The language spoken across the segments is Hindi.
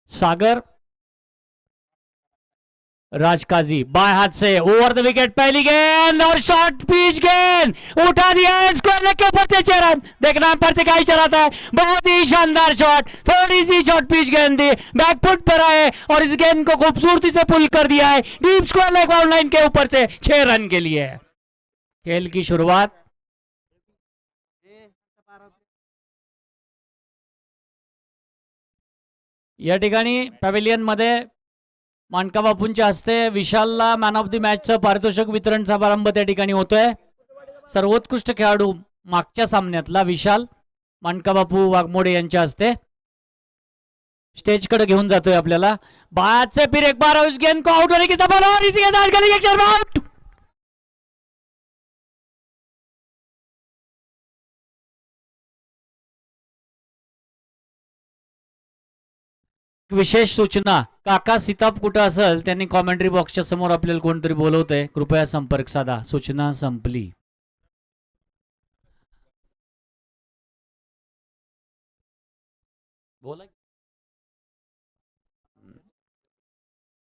सागर राजकाजी बाएं हाथ से ओवर द विकेट, पहली गेंद और शॉर्ट पिच गेंद उठा दिया है, स्कोर लेके ऊपर 6 रन। देखना पर से क्या चलाता है, बहुत ही शानदार शॉट, थोड़ी सी शॉर्ट पिच गेंद थी, बैकफुट पर आए और इस गेंद को खूबसूरती से पुल कर दिया है deep square leg bound line के ऊपर से 6 रन के लिए। खेल की शुरुआत या ठिकाणी पॅव्हिलियन मध्ये मानका बापूंच्या हस्ते विशालला मॅन ऑफ द मॅचचं पारितोषिक वितरण समारंभ त्या ठिकाणी होतोय। सर्वोत्कृष्ट खेळाडू मागच्या सामन्यातला विशाल मानका बापू वाघमोडे यांच्या हस्ते स्टेज कडे घेऊन जातोय आपल्याला। बाद से फिर एक बार उस गेंद को आउट होने की संभावना और इसी के साथ गली एक शर्मा आउट। विशेष सूचना, काका सीताप कुठं असेल त्यांनी कॉमेंट्री बॉक्सच्या समोर आपल्याला कोणतरी बोलवतंय, कृपया संपर्क साधा। सूचना संपली।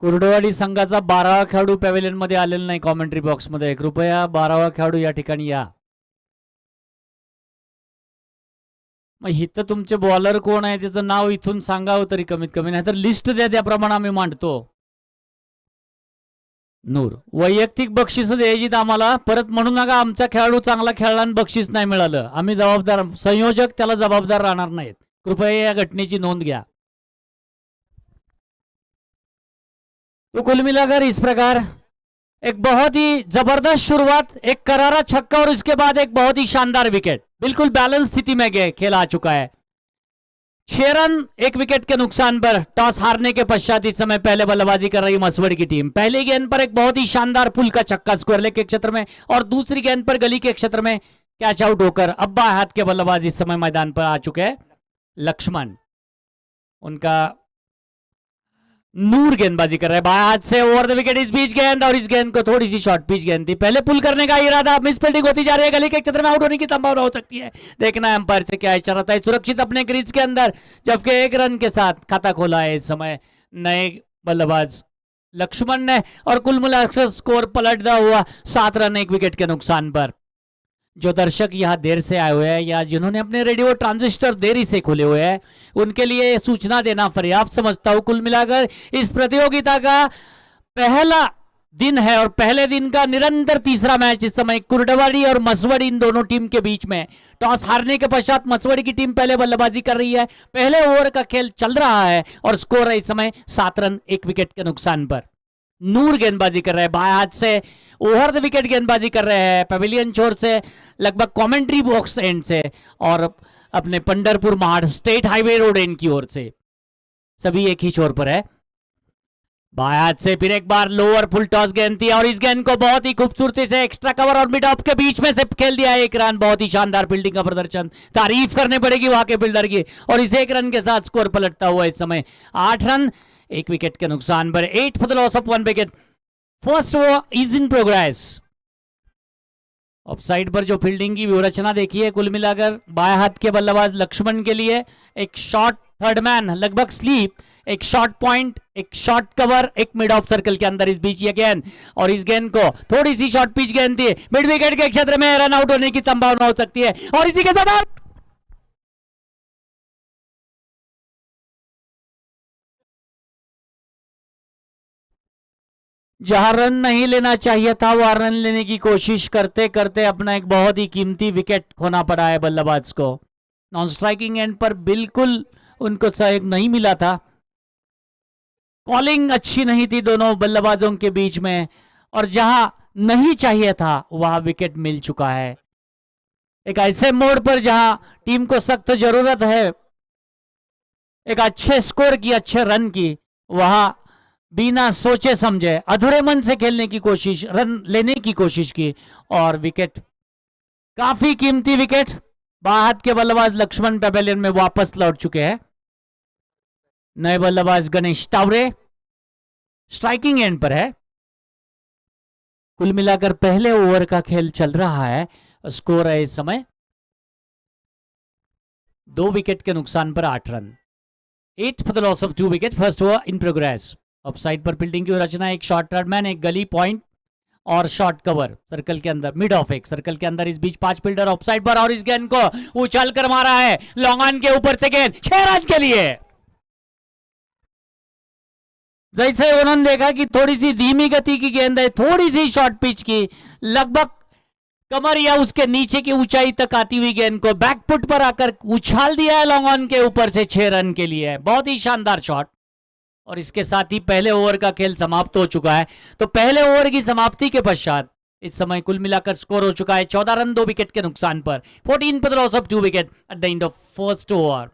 कुर्डवाडी संघाचा 12वा खेळाडू पॅव्हिलियन मध्ये आलेला नाही कॉमेंट्री बॉक्स मध्ये, कृपया 12वा खेळाडू या ठिकाणी या। मग इथं तुमचे बॉलर कोण आहे त्याचं नाव इथून सांगावं तरी कमीत कमी, नाही तर लिस्ट द्या, त्याप्रमाणे आम्ही मांडतो। नूर वैयक्तिक बक्षीस द्यायची आम्हाला, परत म्हणू नका आमचा खेळाडू चांगला खेळला आणि बक्षीस नाही मिळालं, आम्ही जबाबदार, संयोजक त्याला जबाबदार राहणार नाहीत। कृपया या घटनेची नोंद घ्या। तो कुल मिलाकर इस प्रकार एक बहुत ही जबरदस्त शुरुआत, एक करारा छक्का और उसके बाद एक बहुत ही शानदार विकेट, बिल्कुल बैलेंस स्थिति में खेल आ चुका है। 6 रन 1 विकेट के नुकसान पर टॉस हारने के पश्चात इस समय पहले बल्लेबाजी कर रही मसवड़ की टीम। पहली गेंद पर एक बहुत ही शानदार पुल का छक्का स्क्वायर लेग के क्षेत्र में और दूसरी गेंद पर गली के क्षेत्र में कैच आउट होकर अब बाएं हाथ के बल्लेबाज इस समय मैदान पर आ चुके हैं। लक्ष्मण, उनका नूर गेंदबाजी कर रहे हैं बाएं हाथ से, ओवर द विकेट इस बीच गेंद और इस गेंद को थोड़ी सी शॉर्ट पिच गेंद थी, पहले पुल करने का इरादा, मिस फील्डिंग होती जा रही है, गली के क्षेत्र में आउट होने की संभावना हो सकती है। देखना है अंपायर से क्या इशारा है। सुरक्षित अपने क्रीज के अंदर, जबकि 1 रन के साथ खाता खोला है इस समय नए बल्लेबाज लक्ष्मण ने और कुल मिलाकर स्कोर पलटता हुआ 7 रन 1 विकेट के नुकसान पर। जो दर्शक यहाँ देर से आए हुए हैं या जिन्होंने अपने रेडियो ट्रांजिस्टर देरी से खोले हुए हैं उनके लिए सूचना देना पर्याप्त समझता हूं। कुल मिलाकर इस प्रतियोगिता का पहला दिन है और पहले दिन का निरंतर तीसरा मैच इस समय कुर्डवाड़ी और मसवड़ी इन दोनों टीम के बीच में। टॉस हारने के पश्चात मसवड़ी की टीम पहले बल्लेबाजी कर रही है, पहले ओवर का खेल चल रहा है और स्कोर है इस समय 7 रन 1 विकेट के नुकसान पर। नूर गेंदबाजी कर रहे हैं बाएं हाथ से, ओवर द विकेट गेंदबाजी कर रहे हैं पवेलियन छोर से, लगभग कमेंट्री बॉक्स एंड से और अपने Pandharpur Mahad state highway road and की ओर से, सभी एक ही छोर पर है। बाएं हाथ से फिर एक बार लोअर फुल टॉस गेंद थी और इस गेंद को बहुत ही खूबसूरती से एक्स्ट्रा कवर और मिड ऑफ के बीच में से खेल दिया है 1 रन। बहुत ही शानदार फील्डिंग का प्रदर्शन, तारीफ करने पड़ेगी वहां के फील्डर की, और इस 1 रन के साथ स्कोर पलटता हुआ इस समय 8 रन 1 विकेट के नुकसान पर, 8 for the loss of 1 wicket. First over is in progress. Offside पर जो फील्डिंग की व्यूहरचना देखी है, कुल मिलाकर बाएं हाथ के बल्लेबाज लक्ष्मण के लिए एक शॉर्ट थर्ड मैन लगभग स्लीप, एक शॉर्ट पॉइंट, एक शॉर्ट कवर, एक मिड ऑफ सर्कल के अंदर इस बीच ये गेंद और इस गेंद को थोड़ी सी शॉर्ट पिच गेंद थी, मिड विकेट के क्षेत्र में रन आउट होने की संभावना हो सकती है और इसी के साथ आउट। जहां रन नहीं लेना चाहिए था वहां रन लेने की कोशिश करते करते अपना एक बहुत ही कीमती विकेट खोना पड़ा है बल्लेबाज को। नॉन स्ट्राइकिंग एंड पर बिल्कुल उनको सहयोग नहीं मिला था, कॉलिंग अच्छी नहीं थी दोनों बल्लेबाजों के बीच में, और जहां नहीं चाहिए था वहां विकेट मिल चुका है। एक ऐसे मोड़ पर जहां टीम को सख्त जरूरत है एक अच्छे स्कोर की, अच्छे रन की, वहां बिना सोचे समझे अधूरे मन से खेलने की कोशिश, रन लेने की कोशिश की और विकेट, काफी कीमती विकेट बाएं हाथ के बल्लेबाज लक्ष्मण पवेलियन में वापस लौट चुके हैं। नए बल्लेबाज गणेश टावरे स्ट्राइकिंग एंड पर है। कुल मिलाकर पहले ओवर का खेल चल रहा है, स्कोर है इस समय 2 विकेट के नुकसान पर 8 run. 8 for the loss of 2 wicket. First over in progress. Of side पर फील्डिंग की रचना, एक शॉर्ट रनमैन, एक गली पॉइंट और शॉर्ट कवर सर्कल के अंदर, मिड ऑफ एक सर्कल के अंदर, इस बीच 5 फील्डर ऑफ साइड पर और इस गेंद को उछाल कर मारा है लॉन्ग ऑन के ऊपर से गेंद 6 रन के लिए। जैसे उन्होंने देखा कि थोड़ी सी धीमी गति की गेंद है, थोड़ी सी शॉर्ट पिच की, लगभग कमर या उसके नीचे की ऊंचाई तक आती हुई गेंद को बैकफुट पर आकर उछाल दिया है लॉन्ग ऑन के ऊपर से 6 रन के लिए। बहुत ही शानदार शॉट। और इसके साथ ही पहले ओवर का खेल समाप्त हो चुका है। तो पहले ओवर की समाप्ति के पश्चात इस समय कुल मिलाकर स्कोर हो चुका है 14 रन 2 विकेट के नुकसान पर, 14 पर loss of 2 wicket at the end of first over.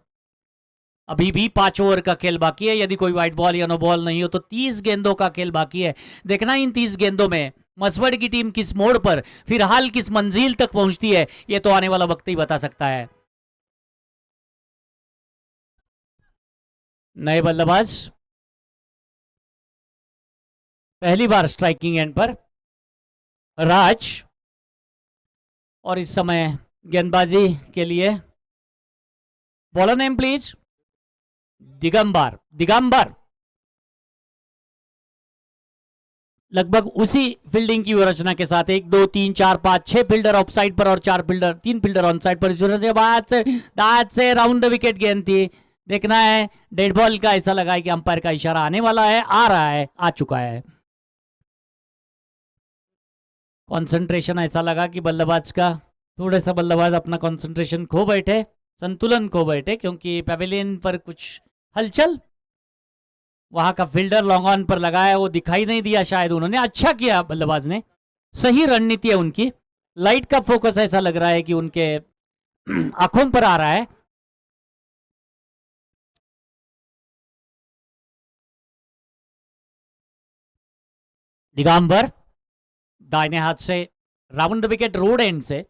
अभी भी 5 ओवर का खेल बाकी है। यदि कोई व्हाइट बॉल या नो बॉल नहीं हो तो 30 गेंदों का खेल बाकी है। देखना इन 30 गेंदों में मसवड़ की टीम किस मोड़ पर फिलहाल किस मंजिल तक पहुंचती है, यह तो आने वाला वक्त ही बता सकता है। नए बल्लेबाज पहली बार स्ट्राइकिंग एंड पर राज, और इस समय गेंदबाजी के लिए bowler name please Digambar. Digambar लगभग उसी फील्डिंग की रचना के साथ 1 2 3 4 5 6 फील्डर ऑफ साइड पर और 3 फील्डर ऑन साइड पर। दांत से राउंड द विकेट गेंद थी। देखना है डेड बॉल का, ऐसा लगा है कि अंपायर का इशारा आने वाला है, आ रहा है, आ चुका है। कंसंट्रेशन ऐसा लगा कि बल्लेबाज का थोड़ा सा बल्लेबाज अपना कंसंट्रेशन खो बैठे, संतुलन खो बैठे, क्योंकि पैवेलियन पर कुछ हलचल, वहां का फील्डर लॉन्ग ऑन पर लगाया, वो दिखाई नहीं दिया शायद। उन्होंने अच्छा किया बल्लेबाज ने, सही रणनीति है उनकी। लाइट का फोकस ऐसा लग रहा है कि उनके आंखों पर आ रहा है। दिगंबर दाहिने हाथ से round the wicket road and से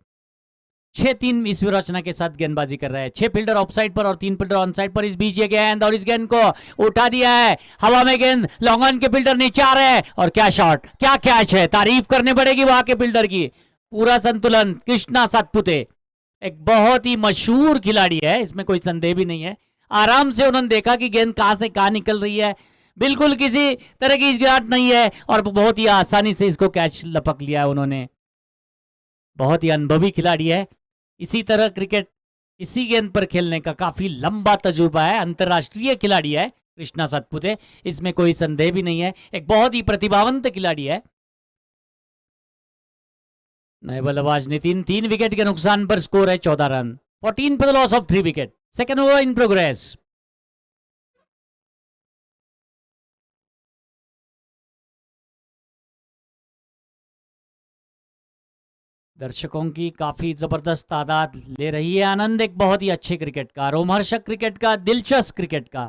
6-3 इस रचना के साथ गेंदबाजी कर रहे हैं। 6 फील्डर ऑफ साइड पर और 3 फील्डर ऑन साइड पर। इस बीच ये गेंद, और इस गेंद को उठा दिया है हवा में, गेंद लॉन्ग ऑन के फील्डर नीचे आ रहे हैं, और क्या शॉट, क्या कैच है। तारीफ करनी पड़ेगी वहां के फील्डर की, पूरा संतुलन। कृष्णा सातपुते एक बहुत ही मशहूर खिलाड़ी है, इसमें कोई संदेह भी नहीं है। आराम से उन्होंने देखा कि गेंद कहां से कहां निकल रही है, बिल्कुल किसी तरह की गिरावट नहीं है, और बहुत ही आसानी से इसको कैच लपक लिया है उन्होंने। बहुत ही अनुभवी खिलाड़ी है। इसी तरह क्रिकेट इसी गेंद पर खेलने का काफी लंबा तजुर्बा है। अंतर्राष्ट्रीय खिलाड़ी है कृष्णा सातपुते, इसमें कोई संदेह भी नहीं है। एक बहुत ही प्रतिभावंत खिलाड़ी है। नए बल्लेबाज नितिन, 3 विकेट के नुकसान पर स्कोर है 14 रन, 14 पर loss of 3 wicket. Second over in progress. दर्शकों की काफी जबरदस्त तादाद ले रही है आनंद एक बहुत ही अच्छे क्रिकेट का, रोमहर्षक क्रिकेट का, दिलचस्प क्रिकेट का।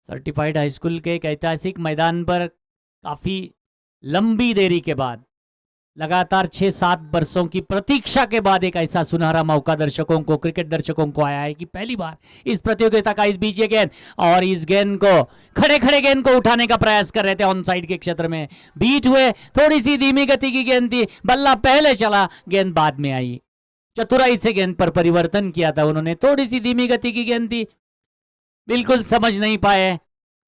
सर्टिफाइड हाई स्कूल के एक ऐतिहासिक मैदान पर काफी लंबी देरी के बाद, लगातार 6-7 वर्षों की प्रतीक्षा के बाद एक ऐसा सुनहरा मौका दर्शकों को, क्रिकेट दर्शकों को आया है कि पहली बार इस प्रतियोगिता का इस बीच ये गेंद, और इस गेंद को खड़े खड़े गेंद को उठाने का प्रयास कर रहे थे ऑन साइड के क्षेत्र में, बीट हुए। थोड़ी सी धीमी गति की गेंद थी, बल्ला पहले चला, गेंद बाद में आई। चतुराई से गेंद पर परिवर्तन किया था उन्होंने। थोड़ी सी धीमी गति की गेंद थी, बिल्कुल समझ नहीं पाए,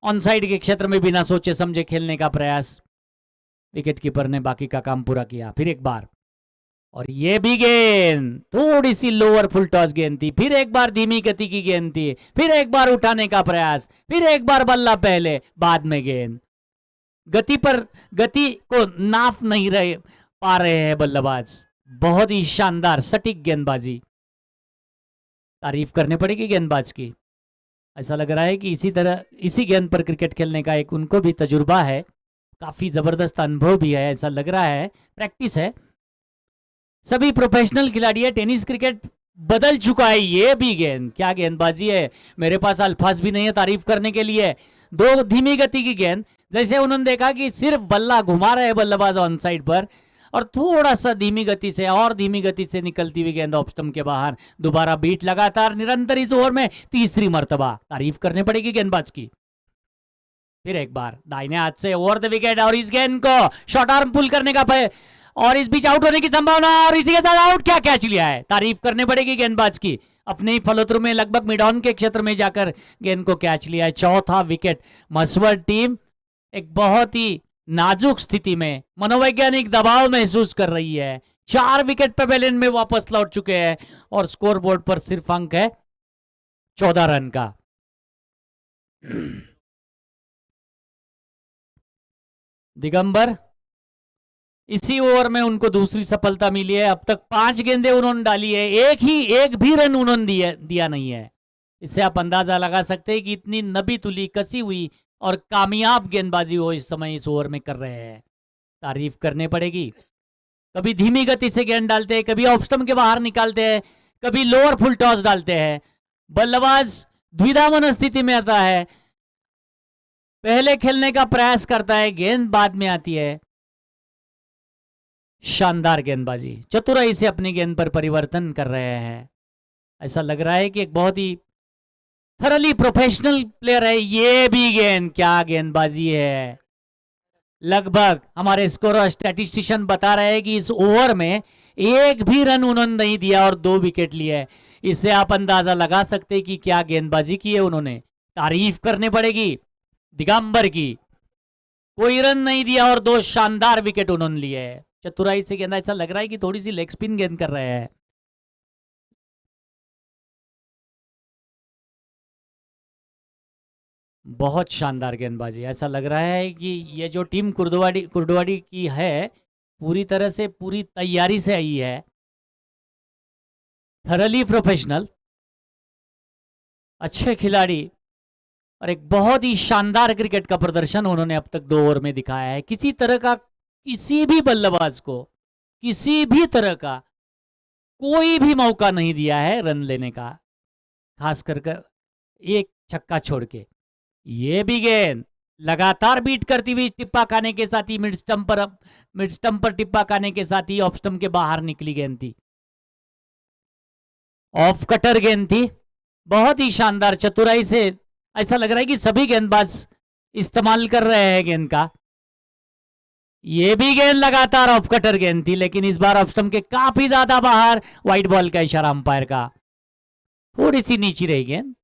ऑन साइड के क्षेत्र में बिना सोचे समझे खेलने का प्रयास। विकेट कीपर ने बाकी का काम पूरा किया। फिर एक बार, और ये भी गेंद थोड़ी सी लोअर फुल टॉस गेंद थी, फिर एक बार धीमी गति की गेंद थी, फिर एक बार उठाने का प्रयास, फिर एक बार बल्ला पहले, बाद में गेंद। गति पर गति को नाप नहीं रहे पा रहे हैं बल्लेबाज। बहुत ही शानदार सटीक गेंदबाजी, तारीफ करनी पड़ेगी गेंदबाज की। ऐसा लग रहा है कि इसी तरह इसी गेंद पर क्रिकेट खेलने का एक उनको भी तजुर्बा है, काफी जबरदस्त अनुभव भी है, ऐसा लग रहा है, प्रैक्टिस है। सभी प्रोफेशनल खिलाड़ी है। टेनिस क्रिकेट बदल चुका है। ये भी गेंद, क्या गेंदबाजी है, मेरे पास अल्फाज भी नहीं है तारीफ करने के लिए। 2 धीमी गति की गेंद, जैसे उन्होंने देखा कि सिर्फ बल्ला घुमा रहे बल्लेबाज ऑन साइड पर, और थोड़ा सा धीमी गति से और धीमी गति से निकलती हुई गेंद ऑफ स्टंप के बाहर। दोबारा बीट लगातार निरंतर इस ओवर में तीसरी मर्तबा, तारीफ करनी पड़ेगी गेंदबाज की। फिर एक बार दाहिने हाथ से ओवर द विकेट, और इस गेंद को शॉर्ट आर्म पुल करने का और इस बीच आउट होने की संभावना, और इसी के साथ आउट। क्या कैच लिया है, तारीफ करने पड़ेगी गेंदबाज की। अपने ही फलोत्रू में लगभग मिड ऑन के क्षेत्र में जाकर गेंद को कैच लिया है। चौथा विकेट। मसवर टीम एक बहुत ही नाजुक स्थिति में मनोवैज्ञानिक दबाव महसूस कर रही है। 4 विकेट पेवेलियन में वापस लौट चुके हैं और स्कोर बोर्ड पर सिर्फ अंक है 14 रन का। दिगंबर इसी ओवर में उनको दूसरी सफलता मिली है। अब तक 5 गेंदें उन्होंने डाली है, एक भी रन उन्होंने दिया नहीं है। इससे आप अंदाजा लगा सकते हैं कि इतनी नबी तुली कसी हुई और कामयाब गेंदबाजी वो इस समय इस ओवर में कर रहे हैं। तारीफ करनी पड़ेगी। कभी धीमी गति से गेंद डालते हैं, कभी ऑफ स्टंप के बाहर निकालते हैं, कभी लोअर फुल टॉस डालते हैं। बल्लेबाज द्विधा मनस्थिति में आता है, पहले खेलने का प्रयास करता है, गेंद बाद में आती है। शानदार गेंदबाजी, चतुराई से अपनी गेंद पर परिवर्तन कर रहे हैं। ऐसा लग रहा है कि एक बहुत ही थरली प्रोफेशनल प्लेयर है। ये भी गेंद, क्या गेंदबाजी है। लगभग हमारे स्कोर और स्टैटिस्टिशियन बता रहे हैं कि इस ओवर में एक भी रन उन्होंने नहीं दिया और 2 विकेट लिए। इससे आप अंदाजा लगा सकते हैं कि क्या गेंदबाजी की है उन्होंने। तारीफ करनी पड़ेगी दिगंबर की। कोई रन नहीं दिया और 2 शानदार विकेट उन्होंने लिए है। चतुराई से गेंद, ऐसा लग रहा है कि थोड़ी सी लेग स्पिन गेंद कर रहे हैं। बहुत शानदार गेंदबाजी। ऐसा लग रहा है कि ये जो टीम कुर्डवाड़ी की है पूरी तरह से पूरी तैयारी से आई है। थरली प्रोफेशनल, अच्छे खिलाड़ी और एक बहुत ही शानदार क्रिकेट का प्रदर्शन उन्होंने अब तक 2 ओवर में दिखाया है। किसी तरह का, किसी भी बल्लेबाज को किसी भी तरह का कोई भी मौका नहीं दिया है रन लेने का, खास कर एक छक्का छोड़ के। ये भी गेंद लगातार बीट करती हुई टिप्पा खाने के साथ ही मिड स्टंप पर टिप्पा खाने के साथ ही ऑफ स्टंप के बाहर निकली गेंद थी। ऑफ कटर गेंद थी। बहुत ही शानदार चतुराई से ऐसा लग रहा है कि सभी गेंदबाज इस्तेमाल कर रहे हैं गेंद का। ये भी गेंद लगातार ऑफ कटर गेंद थी, लेकिन इस बार ऑफ स्टंप के काफी ज्यादा बाहर। व्हाइट बॉल का इशारा अंपायर का। थोड़ी सी नीची रही गेंद।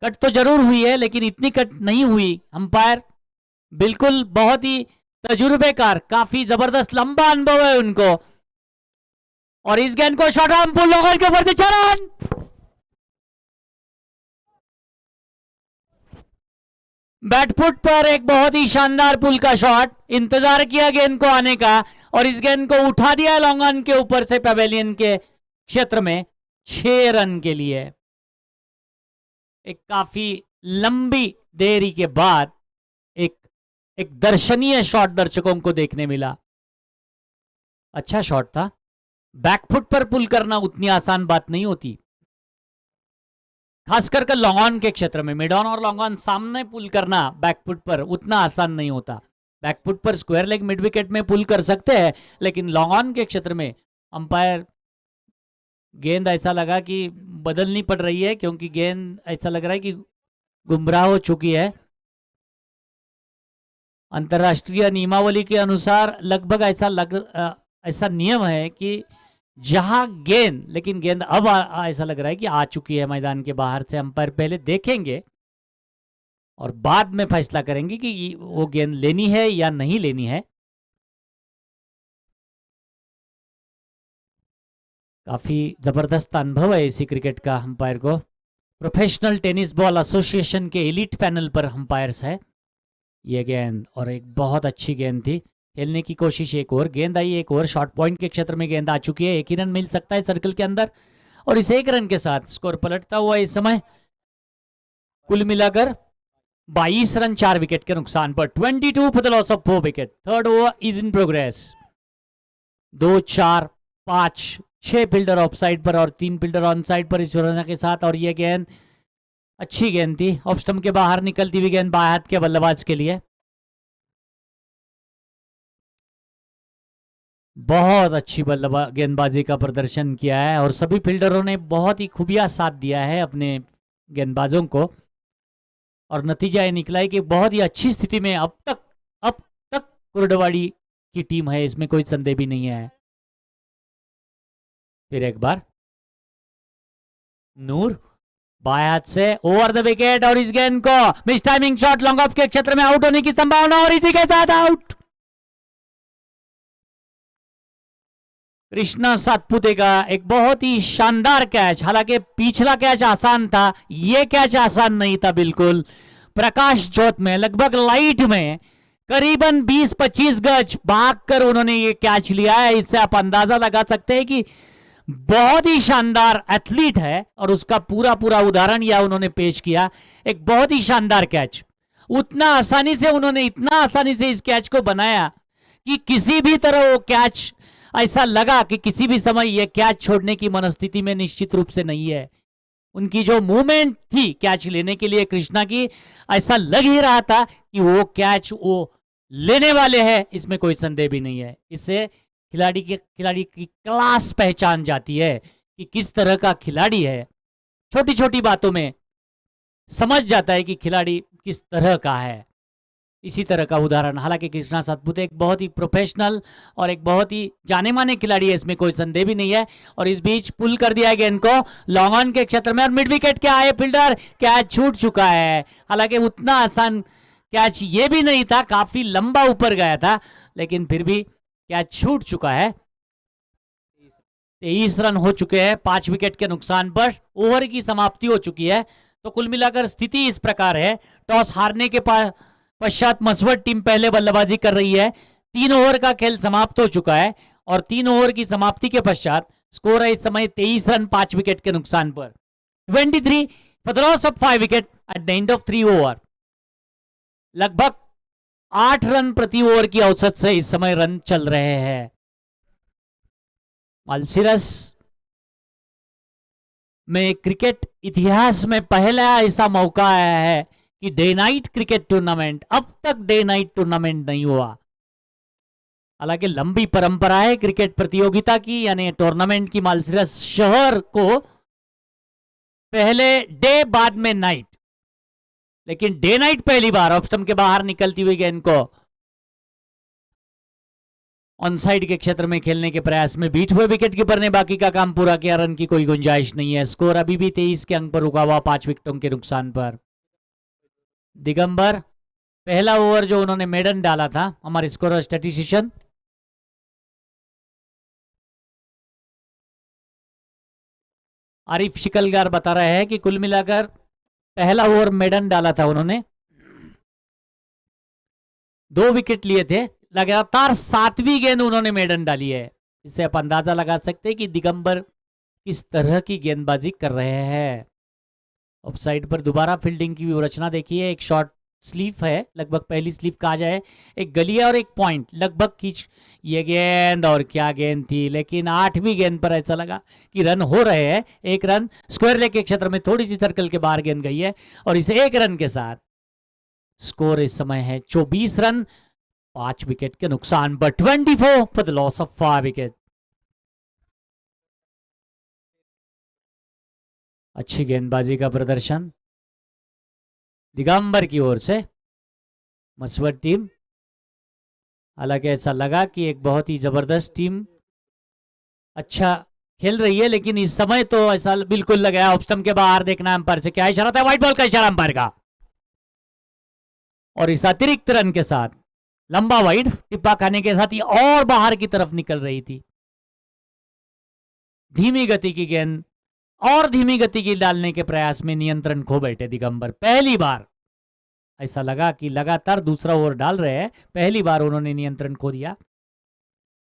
कट तो जरूर हुई है लेकिन इतनी कट नहीं हुई। अंपायर बिल्कुल बहुत ही तजुर्बेकार, काफी जबरदस्त लंबा अनुभव है उनको। और इस गेंद को शॉर्ट आर्म पुल लोगों के ऊपर से 4 रन। बैटफुट पर एक बहुत ही शानदार पुल का शॉट। इंतजार किया गेंद को आने का और इस गेंद को उठा दिया लॉन्ग ऑन के ऊपर से पेवेलियन के क्षेत्र में 6 रन के लिए। एक काफी लंबी देरी के बाद एक दर्शनीय शॉट दर्शकों को देखने मिला। अच्छा शॉट था। बैकफुट पर पुल करना उतनी आसान बात नहीं होती, खासकर कर लॉन्ग ऑन के क्षेत्र में। मिड ऑन और लॉन्ग ऑन सामने पुल करना बैकफुट पर उतना आसान नहीं होता। बैकफुट पर स्क्वायर लेग मिड विकेट में पुल कर सकते हैं, लेकिन लॉन्ग ऑन के क्षेत्र में अंपायर गेंद ऐसा लगा कि बदलनी पड़ रही है, क्योंकि गेंद ऐसा लग रहा है कि गुमराह हो चुकी है। अंतरराष्ट्रीय नियमावली के अनुसार लगभग ऐसा नियम है कि जहां गेंद, लेकिन गेंद अब ऐसा लग रहा है कि आ चुकी है मैदान के बाहर से। अंपायर पहले देखेंगे और बाद में फैसला करेंगे कि वो गेंद लेनी है या नहीं लेनी है। काफी जबरदस्त अनुभव है इसी क्रिकेट का अंपायर को। प्रोफेशनल टेनिस बॉल एसोसिएशन के एलिट पैनल पर अंपायर्स है ये गेंद, और एक बहुत अच्छी गेंद थी। खेलने की कोशिश, एक और गेंद आई, एक और शॉर्ट पॉइंट के क्षेत्र में गेंद आ चुकी है। एक ही रन मिल सकता है सर्कल के अंदर, और इस 1 रन के साथ स्कोर पलटता हुआ इस समय कुल मिलाकर 22 रन 4 विकेट के नुकसान पर। 22 for the loss of 4 wicket. Third over is in progress. 2, 4, 5, 6 fielder of side पर और 3 फील्डर ऑन साइड पर इस योजना के साथ। और यह गेंद अच्छी गेंद थी, ऑफ स्टंप के बाहर निकलती हुई गेंद बाएं हाथ के बल्लेबाज के लिए। बहुत अच्छी गेंदबाजी का प्रदर्शन किया है और सभी फील्डरों ने बहुत ही खूबिया साथ दिया है अपने गेंदबाजों को, और नतीजा ये निकला है कि बहुत ही अच्छी स्थिति में अब तक कुर्डवाड़ी की टीम है, इसमें कोई संदेह भी नहीं है। फिर एक बार नूर बाएं हाथ से ओवर द विकेट और इस गेंद को miss timing shot long off के क्षेत्र में आउट होने की संभावना और इसी के साथ आउट। कृष्णा सातपुते का एक बहुत ही शानदार कैच, हालांकि पिछला कैच आसान था, यह कैच आसान नहीं था बिल्कुल। प्रकाश ज्योत में लगभग लाइट में करीबन 20-25 गज भागकर उन्होंने ये कैच लिया है। इससे आप अंदाजा लगा सकते हैं कि बहुत ही शानदार एथलीट है और उसका पूरा पूरा उदाहरण यह उन्होंने पेश किया। एक बहुत ही शानदार कैच, इतना आसानी से इस कैच को बनाया कि किसी भी तरह वो कैच ऐसा लगा कि किसी भी समय यह कैच छोड़ने की मनस्थिति में निश्चित रूप से नहीं है। उनकी जो मूवमेंट थी कैच लेने के लिए कृष्णा की, ऐसा लग ही रहा था कि वो कैच वो लेने वाले हैं, इसमें कोई संदेह भी नहीं है। इससे खिलाड़ी की क्लास पहचान जाती है कि किस तरह का खिलाड़ी है। छोटी छोटी बातों में समझ जाता है कि खिलाड़ी किस तरह का है। इसी तरह का उदाहरण, हालांकि कृष्णा सातपुते एक बहुत ही प्रोफेशनल और एक बहुत ही जाने माने खिलाड़ी है, इसमें कोई संदेह भी नहीं है। और इस बीच पुल कर दिया गेंद को लॉन्ग ऑन के क्षेत्र में और मिड विकेट के आए फील्डर, कैच छूट चुका है। हालांकि उतना आसान कैच ये भी नहीं था, काफी लंबा ऊपर गया था, लेकिन फिर भी कैच छूट चुका है। 23 रन हो चुके हैं 5 विकेट के नुकसान पर, ओवर की समाप्ति हो चुकी है। तो कुल मिलाकर स्थिति इस प्रकार है, टॉस हारने के पश्चात मसवट टीम पहले बल्लेबाजी कर रही है। 3 ओवर का खेल समाप्त हो चुका है और 3 ओवर की समाप्ति के पश्चात स्कोर है इस समय 23 रन 5 विकेट के नुकसान पर। 23 for the loss of 5 wicket at the end of 3 over. लगभग 8 रन प्रति ओवर की औसत से इस समय रन चल रहे हैं। माल्सीरस में क्रिकेट इतिहास में पहला ऐसा मौका आया है कि डे नाइट क्रिकेट टूर्नामेंट, अब तक डे नाइट टूर्नामेंट नहीं हुआ। हालांकि लंबी परंपरा है क्रिकेट प्रतियोगिता की, यानी टूर्नामेंट की। माल्सीरस शहर को पहले डे बाद में नाइट, लेकिन डे नाइट पहली बार ऑफ स्टंप के बाहर निकलती हुई गेंद को ऑन साइड के क्षेत्र में खेलने के प्रयास में बीट हुए विकेट कीपर ने बाकी का काम पूरा किया। रन की कोई गुंजाइश नहीं है। स्कोर अभी भी 23 के अंक पर रुका हुआ 5 विकेटों के नुकसान पर। दिगंबर पहला ओवर जो उन्होंने मेडन डाला था, हमारे स्कोर स्टैटिस्टिशियन आरिफ शिकलगार बता रहे हैं कि कुल मिलाकर पहला ओवर मेडन डाला था उन्होंने, 2 विकेट लिए थे। लगातार 7वीं गेंद उन्होंने मेडन डाली है। इससे आप अंदाजा लगा सकते हैं कि दिगंबर किस तरह की गेंदबाजी कर रहे हैं। ऑफ साइड पर दोबारा फील्डिंग की रचना देखिए। एक शॉर्ट स्लीव है, लगभग पहली स्लीव कहा जाए, एक गलिया और एक पॉइंट लगभग खींच ये गेंद, और क्या गेंद थी। लेकिन 8वीं गेंद पर ऐसा लगा कि रन हो रहे हैं। 1 रन स्क्वायर लेग के क्षेत्र में थोड़ी सी सर्कल के बाहर गेंद गई है और इस 1 रन के साथ स्कोर इस समय है 24 रन 5 विकेट के नुकसान पर। 24 for the loss of 5 wicket. अच्छी गेंदबाजी का प्रदर्शन दिगंबर की ओर से मसवट टीम। हालांकि ऐसा लगा कि एक बहुत ही जबरदस्त टीम अच्छा खेल रही है, लेकिन इस समय तो ऐसा बिल्कुल लगा ऑफ स्टंप के बाहर। देखना अंपायर से क्या इशारा था, व्हाइट बॉल का इशारा अंपायर का, और इस अतिरिक्त रन के साथ लंबा वाइड टिप्पा खाने के साथ ही और बाहर की तरफ निकल रही थी। धीमी गति की गेंद और धीमी गति की डालने के प्रयास में नियंत्रण खो बैठे दिगंबर। पहली बार ऐसा लगा कि लगातार दूसरा ओवर डाल रहे हैं, पहली बार उन्होंने नियंत्रण खो दिया।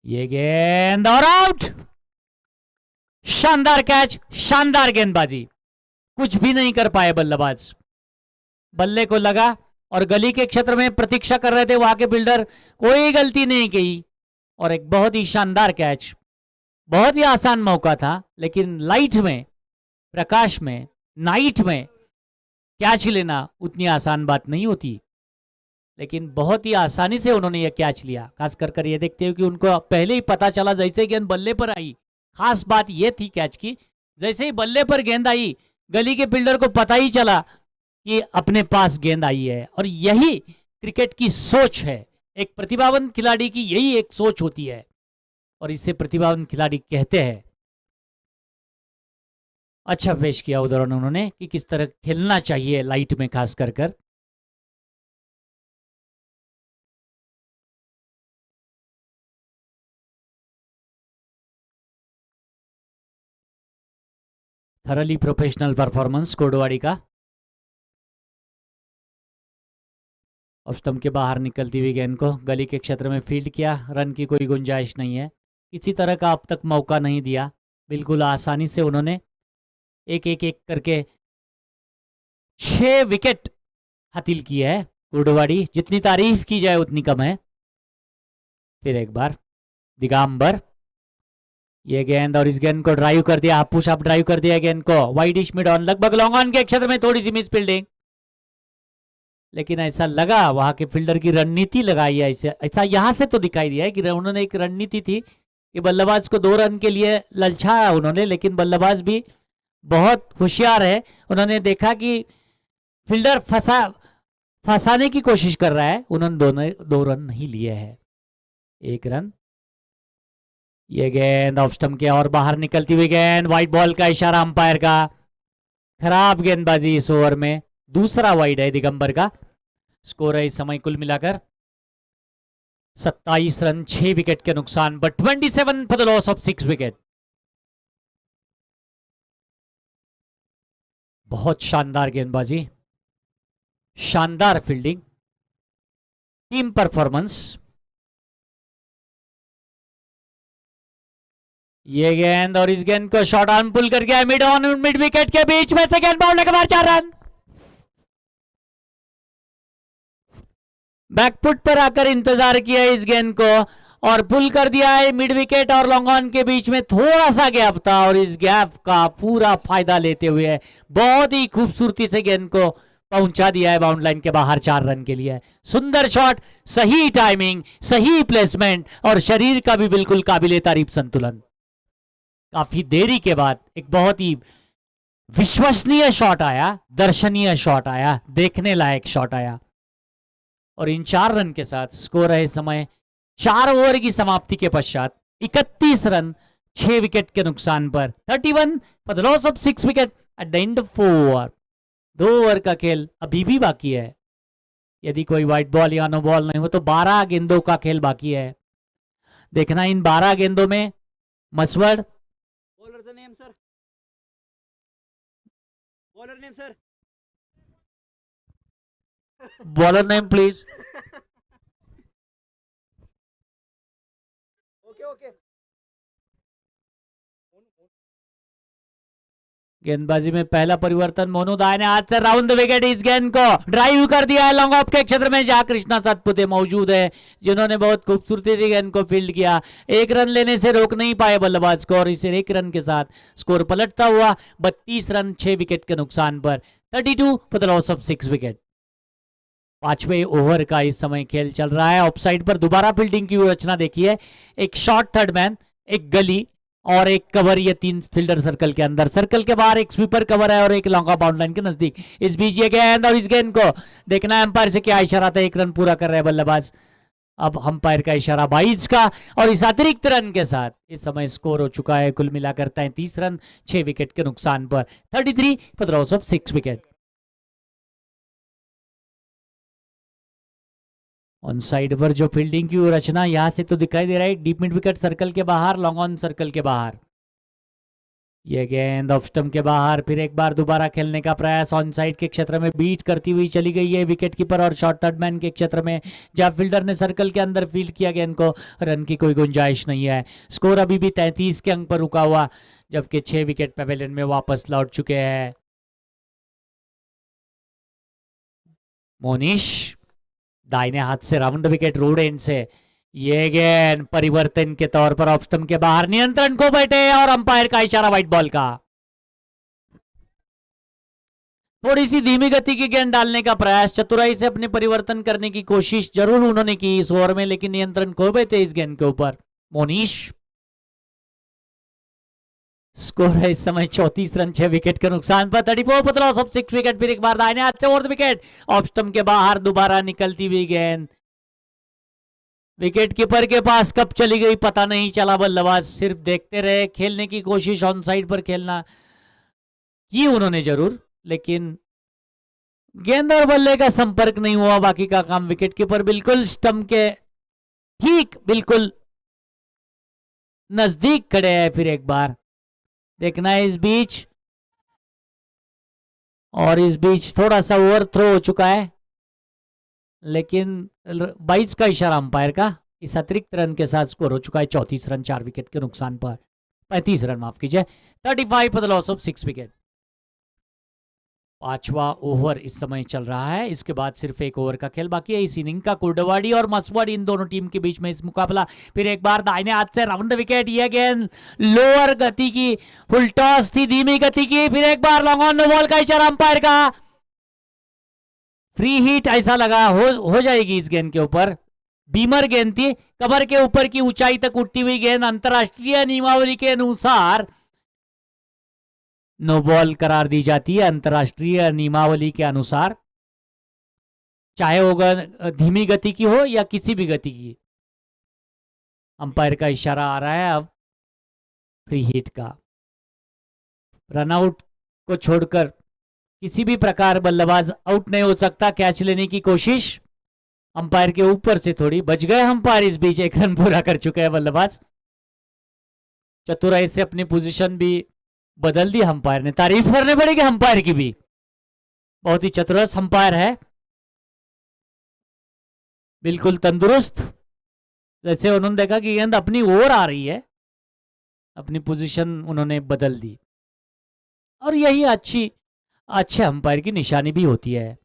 ये गेंद और आउट। शानदार कैच, शानदार गेंदबाजी, कुछ भी नहीं कर पाए बल्लेबाज। बल्ले को लगा और गली के क्षेत्र में प्रतीक्षा कर रहे थे वहां के फील्डर, कोई गलती नहीं की और एक बहुत ही शानदार कैच। बहुत ही आसान मौका था, लेकिन लाइट में, प्रकाश में, नाइट में कैच लेना उतनी आसान बात नहीं होती। लेकिन बहुत ही आसानी से उन्होंने यह कैच लिया। खास कर ये देखते हो कि उनको पहले ही पता चला, जैसे गेंद बल्ले पर आई, खास बात यह थी कैच की, जैसे ही बल्ले पर गेंद आई गली के फील्डर को पता ही चला कि अपने पास गेंद आई है। और यही क्रिकेट की सोच है, एक प्रतिभावान खिलाड़ी की यही एक सोच होती है और इसे प्रतिभावान खिलाड़ी कहते हैं। अच्छा पेश किया उधर उन्होंने कि किस तरह खेलना चाहिए लाइट में खास कर थरली प्रोफेशनल परफॉर्मेंस कोडवाड़ी का। और स्टंप के बाहर निकलती हुई गेंद को गली के क्षेत्र में फील्ड किया, रन की कोई गुंजाइश नहीं है, किसी तरह का अब तक मौका नहीं दिया, बिल्कुल आसानी से उन्होंने एक एक एक करके 6 विकेट हासिल किया है कोडवाड़ी। जितनी तारीफ की जाए उतनी कम है। फिर एक बार दिगंबर, ये गेंद और इस गेंद को ड्राइव कर दिया, पुश अप ड्राइव कर दिया गेंद को वाइडिश मिड ऑन, लगभग लॉन्ग ऑन के क्षेत्र में थोड़ी सी मिस फील्डिंग, लेकिन ऐसा लगा वहां के फील्डर की रणनीति लगाई है। ऐसा यहां से तो दिखाई दिया है कि उन्होंने एक रणनीति थी कि बल्लेबाज को 2 रन के लिए ललचाया उन्होंने, लेकिन बल्लेबाज भी बहुत होशियार है। उन्होंने देखा कि फील्डर फंसाने की कोशिश कर रहा है, उन्होंने 2 रन नहीं लिए हैं, 1 रन। ये गेंद ऑफ स्टंप के और बाहर निकलती हुई गेंद, वाइड बॉल का इशारा अंपायर का, खराब गेंदबाजी इस ओवर में, दूसरा वाइड है दिगंबर का। स्कोर है इस समय कुल मिलाकर 27 रन 6 विकेट के नुकसान पर 27 for the loss of 6 wicket. बहुत शानदार गेंदबाजी, शानदार फील्डिंग, टीम परफॉर्मेंस। ये गेंद और इस गेंद को शॉर्ट आर्म पुल कर गया मिड ऑन मिड विकेट के बीच में, सेकंड बॉल के बाद 4 रन। बैकफुट पर आकर इंतजार किया इस गेंद को और पुल कर दिया है मिड विकेट और लॉन्ग ऑन के बीच में थोड़ा सा गैप था और इस गैप का पूरा फायदा लेते हुए बहुत ही खूबसूरती से गेंद को पहुंचा दिया है बाउंड लाइन के बाहर 4 रन के लिए। सुंदर शॉट, सही टाइमिंग, सही प्लेसमेंट और शरीर का भी बिल्कुल काबिले तारीफ संतुलन। काफी देरी के बाद एक बहुत ही विश्वसनीय शॉट आया, दर्शनीय शॉट आया, देखने लायक शॉट आया और इन 4 रन के साथ स्कोर है इस समय 4 ओवर की समाप्ति के पश्चात 31 रन 6 विकेट के नुकसान पर 31 for the loss of 6 wicket at the end of 4 over. 2 over का खेल अभी भी बाकी है। यदि कोई व्हाइट बॉल या नो बॉल नहीं हो तो 12 गेंदों का खेल बाकी है। देखना इन 12 गेंदों में मसवर्ड, name sir, bowler name sir, bowler name please. okay गेंदबाजी में पहला परिवर्तन, मोनू दाय ने हाथ से राउंड द विकेट इस गेंद को ड्राइव कर दिया है लॉन्ग ऑफ के क्षेत्र में, जहां कृष्णा सतपुते मौजूद है जिन्होंने बहुत खूबसूरती से गेंद को फील्ड किया। 1 रन लेने से रोक नहीं पाए बल्लेबाज को और इसे 1 रन के साथ स्कोर पलटता हुआ 32 रन 6 विकेट के नुकसान पर 32 for the loss of 6 wicket. 5वें ओवर का इस समय खेल चल रहा है। ऑफसाइड पर दोबारा फील्डिंग की रचना देखिए, एक शॉर्ट थर्ड मैन, एक गली और एक कवर, ये 3 फील्डर सर्कल के अंदर, सर्कल के बाहर एक स्वीपर कवर है और एक लॉन्ग ऑफ बाउंड लाइन के नजदीक। इस बीच ये गेंद और इस गेंद को देखना एम्पायर से क्या इशारा था। 1 रन पूरा कर रहे हैं बल्लेबाज। अब अंपायर का इशारा 22 का और इस अतिरिक्त रन के साथ इस समय स्कोर हो चुका है कुल मिलाकर 33 रन 6 विकेट के नुकसान पर 33 for the loss of 6 wicket. On side पर जो फील्डिंग की रचना यहां से तो दिखाई दे रहा है, डीप मिड विकेट सर्कल के बाहर, लॉन्ग ऑन सर्कल के बाहर। ये गेंद ऑफ स्टंप के बाहर, फिर एक बार दोबारा खेलने का प्रयास ऑन साइड के क्षेत्र में बीट करती हुई चली गई है विकेट कीपर और शॉर्ट थर्ड मैन के क्षेत्र में, जहां फील्डर ने सर्कल के अंदर फील्ड किया गेंद को। रन की कोई गुंजाइश नहीं है। स्कोर अभी भी 33 के अंक पर रुका हुआ, जबकि 6 विकेट पेवेलियन में वापस लौट चुके हैं। मोनिश दाहिने हाथ से राउंड विकेट रोड एंड से, ये गेंद परिवर्तन के तौर पर ऑफ स्टंप के बाहर, नियंत्रण को बैठे और अंपायर का इशारा व्हाइट बॉल का। थोड़ी सी धीमी गति की गेंद डालने का प्रयास, चतुराई से अपने परिवर्तन करने की कोशिश जरूर उन्होंने की इस ओवर में, लेकिन नियंत्रण खो बैठे इस गेंद के ऊपर मोनिश। स्कोर है इस समय 34 रन 6 विकेट के नुकसान पर 34 for the loss of 6 wicket. फिर एक बार दाहिने हाथ से over the wicket, off stump के बाहर दोबारा निकलती हुई गेंद विकेट कीपर के पास कब चली गई पता नहीं चला। बल्लेबाज सिर्फ देखते रहे, खेलने की कोशिश ऑन साइड पर खेलना की उन्होंने जरूर, लेकिन गेंद और बल्ले का संपर्क नहीं हुआ। बाकी का काम विकेट कीपर बिल्कुल स्टंप के ठीक बिल्कुल नजदीक खड़े हैं। फिर एक बार देखना है इस बीच, और इस बीच थोड़ा सा ओवर थ्रो हो चुका है, लेकिन 22 का इशारा अंपायर का। इस अतिरिक्त रन के साथ स्कोर हो चुका है 34 रन 4 विकेट के नुकसान पर, 35 रन माफ कीजिए, 35 for the loss of 6 wicket. पांचवा ओवर इस समय चल रहा है, इसके बाद सिर्फ एक ओवर का खेल बाकी है इस इनिंग का। कुर्डवाड़ी और मसवाड़ी इन दोनों टीम के बीच में इस मुकाबला। फिर एक बार दाहिने हाथ से राउंड द विकेट, ये गेंद लोअर गति की, फुल टॉस थी, धीमी गति की। फिर एक बार लॉन्ग ऑन द बॉल का इशारा अंपायर का, फ्री हिट ऐसा लगा हो जाएगी इस गेंद के ऊपर। बीमर गेंद थी, कमर के ऊपर की ऊंचाई तक उठती हुई गेंद अंतरराष्ट्रीय नियमावली के अनुसार नो बॉल करार दी जाती है। अंतरराष्ट्रीय नियमावली के अनुसार, चाहे होगा धीमी गति की हो या किसी भी गति की। अंपायर का इशारा आ रहा है अब फ्री हिट का। रनआउट को छोड़कर किसी भी प्रकार बल्लेबाज आउट नहीं हो सकता। कैच लेने की कोशिश अंपायर के ऊपर से थोड़ी बच गए अंपायर। इस बीच एक रन पूरा कर चुके हैं बल्लेबाज। चतुराई से अपनी पोजीशन भी बदल दी अंपायर ने। तारीफ करने पड़ेगी अंपायर की भी, बहुत ही चतुरस अंपायर है, बिल्कुल तंदुरुस्त। जैसे उन्होंने देखा कि गेंद अपनी ओर आ रही है, अपनी पोजीशन उन्होंने बदल दी, और यही अच्छे अंपायर की निशानी भी होती है।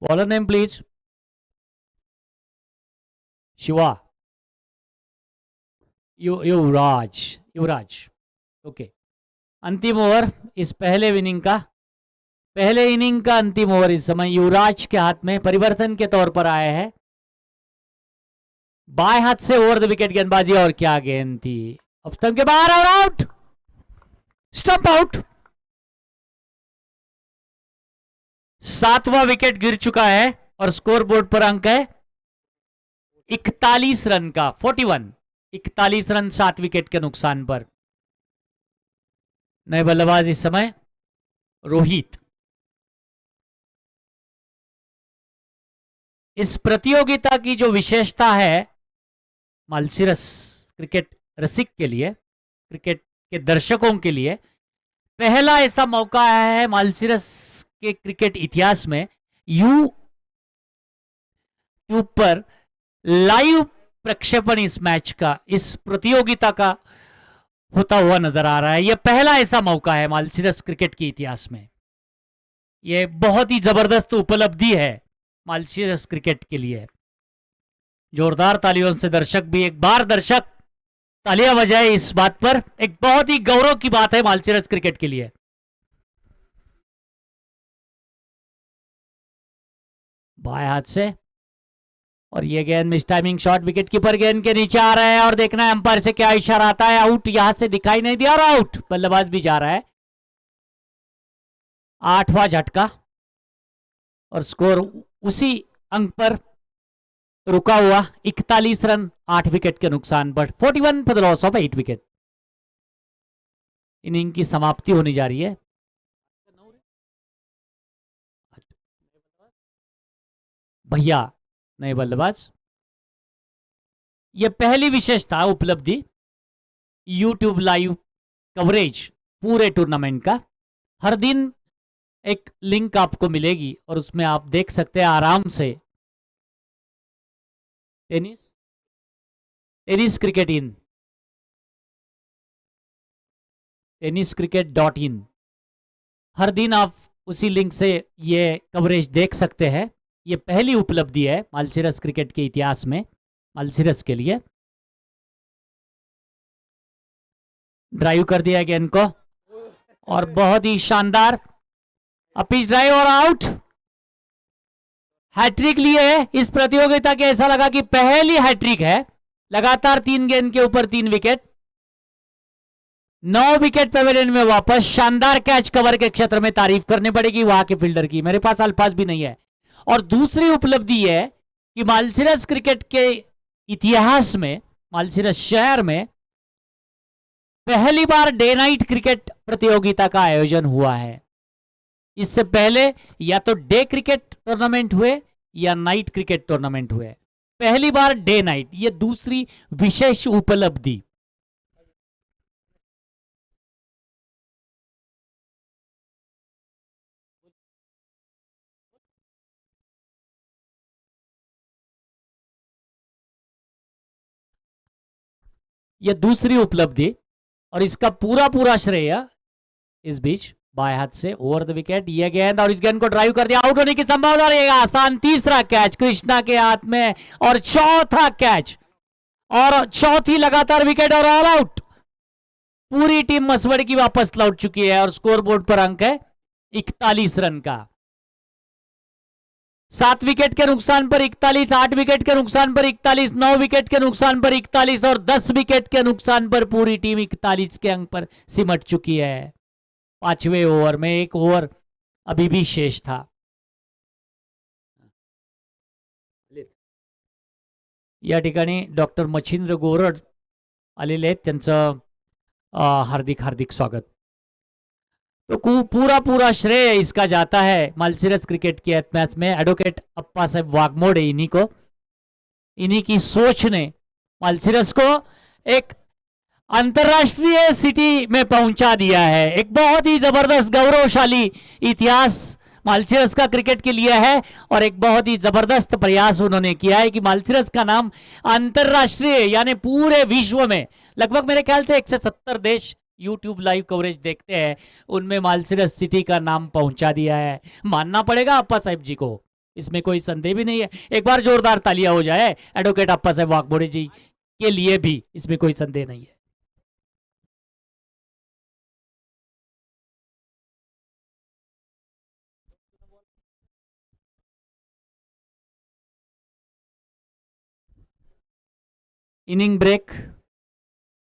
Bowler name please. Shiva, Yuvraj. Okay, अंतिम ओवर इस पहले इनिंग का अंतिम ओवर इस समय युवराज के हाथ में परिवर्तन के तौर पर आया है। बाएं हाथ से ओवर द विकेट गेंदबाजी, और क्या गेंद थी, अब स्टंप के बाहर और आउट, स्टंप आउट। 7वां विकेट गिर चुका है और स्कोर बोर्ड पर अंक है 41 रन का, 41, 41 रन 7 विकेट के नुकसान पर। नए बल्लेबाज इस समय रोहित। इस प्रतियोगिता की जो विशेषता है मालसीरस क्रिकेट रसिक के लिए, क्रिकेट के दर्शकों के लिए, पहला ऐसा मौका आया है मालसीरस के क्रिकेट इतिहास में यूट्यूब पर लाइव प्रक्षेपण इस मैच का, इस प्रतियोगिता का होता हुआ नजर आ रहा है। यह पहला ऐसा मौका है मालसीरस क्रिकेट के इतिहास में। यह बहुत ही जबरदस्त उपलब्धि है मालसीरस क्रिकेट के लिए। जोरदार तालियों से दर्शक भी एक बार दर्शक तालियां बजाए इस बात पर, एक बहुत ही गौरव की बात है मालसीरस क्रिकेट के लिए। बाएं हाथ से, और ये गेंद miss timing shot, wicket keeper गेंद के नीचे आ रहा है, और देखना है अंपायर से क्या इशारा आता है। आउट यहां से दिखाई नहीं दिया, और आउट। बल्लेबाज भी जा रहा है। 8वां झटका, और स्कोर उसी अंक पर रुका हुआ 41 रन 8 विकेट के नुकसान पर, 41 for the loss of 8 wicket. Inning की समाप्ति होने जा रही है। भैया नए बल्लेबाज। यह पहली विशेषता उपलब्धि यूट्यूब लाइव कवरेज पूरे टूर्नामेंट का। हर दिन एक लिंक आपको मिलेगी और उसमें आप देख सकते हैं आराम से टेनिस क्रिकेट इन, tenniscricket.in। हर दिन आप उसी लिंक से ये कवरेज देख सकते हैं। ये पहली उपलब्धि है मालसीरस क्रिकेट के इतिहास में मालसीरस के लिए। ड्राइव कर दिया गेंद को, और बहुत ही शानदार अपिच ड्राइव, और आउट। हैट्रिक लिए है इस प्रतियोगिता के। ऐसा लगा कि पहली हैट्रिक है, लगातार 3 गेंद के ऊपर 3 विकेट, 9 विकेट पेविलियन में वापस। शानदार कैच कवर के क्षेत्र में, तारीफ करनी पड़ेगी वहां के फील्डर की, मेरे पास अल्फाज भी नहीं है। और दूसरी उपलब्धि है कि मालसीरस क्रिकेट के इतिहास में, मालसीरस शहर में पहली बार डे नाइट क्रिकेट प्रतियोगिता का आयोजन हुआ है। इससे पहले या तो डे क्रिकेट टूर्नामेंट हुए या नाइट क्रिकेट टूर्नामेंट हुए, पहली बार डे नाइट, ये दूसरी विशेष उपलब्धि। यह दूसरी उपलब्धि और इसका पूरा पूरा श्रेय इस बीच बाएं हाथ से ओवर द विकेट, ये गेंद और इस गेंद को ड्राइव कर दिया, आउट होने की संभावना रहेगा। आसान तीसरा कैच कृष्णा के हाथ में और चौथा कैच और चौथी लगातार विकेट और ऑल आउट। पूरी टीम मसवड़ की वापस लौट चुकी है और स्कोर बोर्ड पर अंक है 41 रन का। 7 विकेट के नुकसान पर 41, 8 विकेट के नुकसान पर 41, 9 विकेट के नुकसान पर 41 और 10 विकेट के नुकसान पर पूरी टीम 41 के अंक पर सिमट चुकी है। पांचवें ओवर में एक ओवर अभी भी शेष था। या ठिकाणी डॉक्टर मच्छिंद्र गोरड आलेले आहेत, त्यांचं हार्दिक हार्दिक स्वागत। तो पूरा पूरा श्रेय इसका जाता है मालसीरस क्रिकेट की मैच में एडवोकेट अप्पा साहब वाघमोड़े, इन्हीं की सोच ने मालसीरस को एक अंतरराष्ट्रीय सिटी में पहुंचा दिया है। एक बहुत ही जबरदस्त गौरवशाली इतिहास मालसीरस का क्रिकेट के लिए है और एक बहुत ही जबरदस्त प्रयास उन्होंने किया है कि मालसीरस का नाम अंतरराष्ट्रीय यानी पूरे विश्व में, लगभग मेरे ख्याल से 170 देश यूट्यूब लाइव कवरेज देखते हैं, उनमें मालसीरस सिटी का नाम पहुंचा दिया है। मानना पड़ेगा अप्पा साहब जी को, इसमें कोई संदेह भी नहीं है। एक बार जोरदार तालियां हो जाए एडवोकेट अप्पा साहब वाघमोड़े जी के लिए भी, इसमें कोई संदेह नहीं है। इनिंग ब्रेक,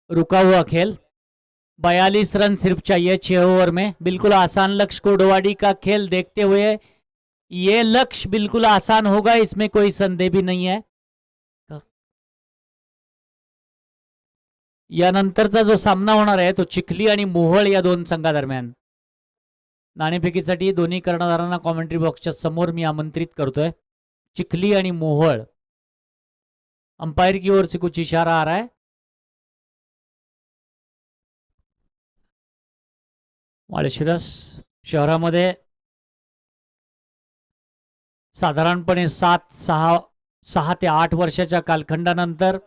रुका हुआ खेल, 42 रन सिर्फ चाहिए 6 ओवर में। बिल्कुल आसान लक्ष्य कोडवाडी का खेल देखते हुए ये लक्ष्य बिल्कुल आसान होगा, इसमें कोई संदेह भी नहीं है। यानंतरचा जो सामना होणार आहे तो चिखली आणि मोहोळ या दोन संघादरम्यान। नाणेफेकीसाठी दोन्ही कर्णधारांना कॉमेंट्री बॉक्सच्या समोर मी आमंत्रित करतोय। चिखली आणि मोहोळ, अंपायर की ओर से कुछ इशारा आ रहा है। माळशिरस शहरामध्ये साधारणपणे 6 ते 8 वर्षाच्या कालखंडानंतर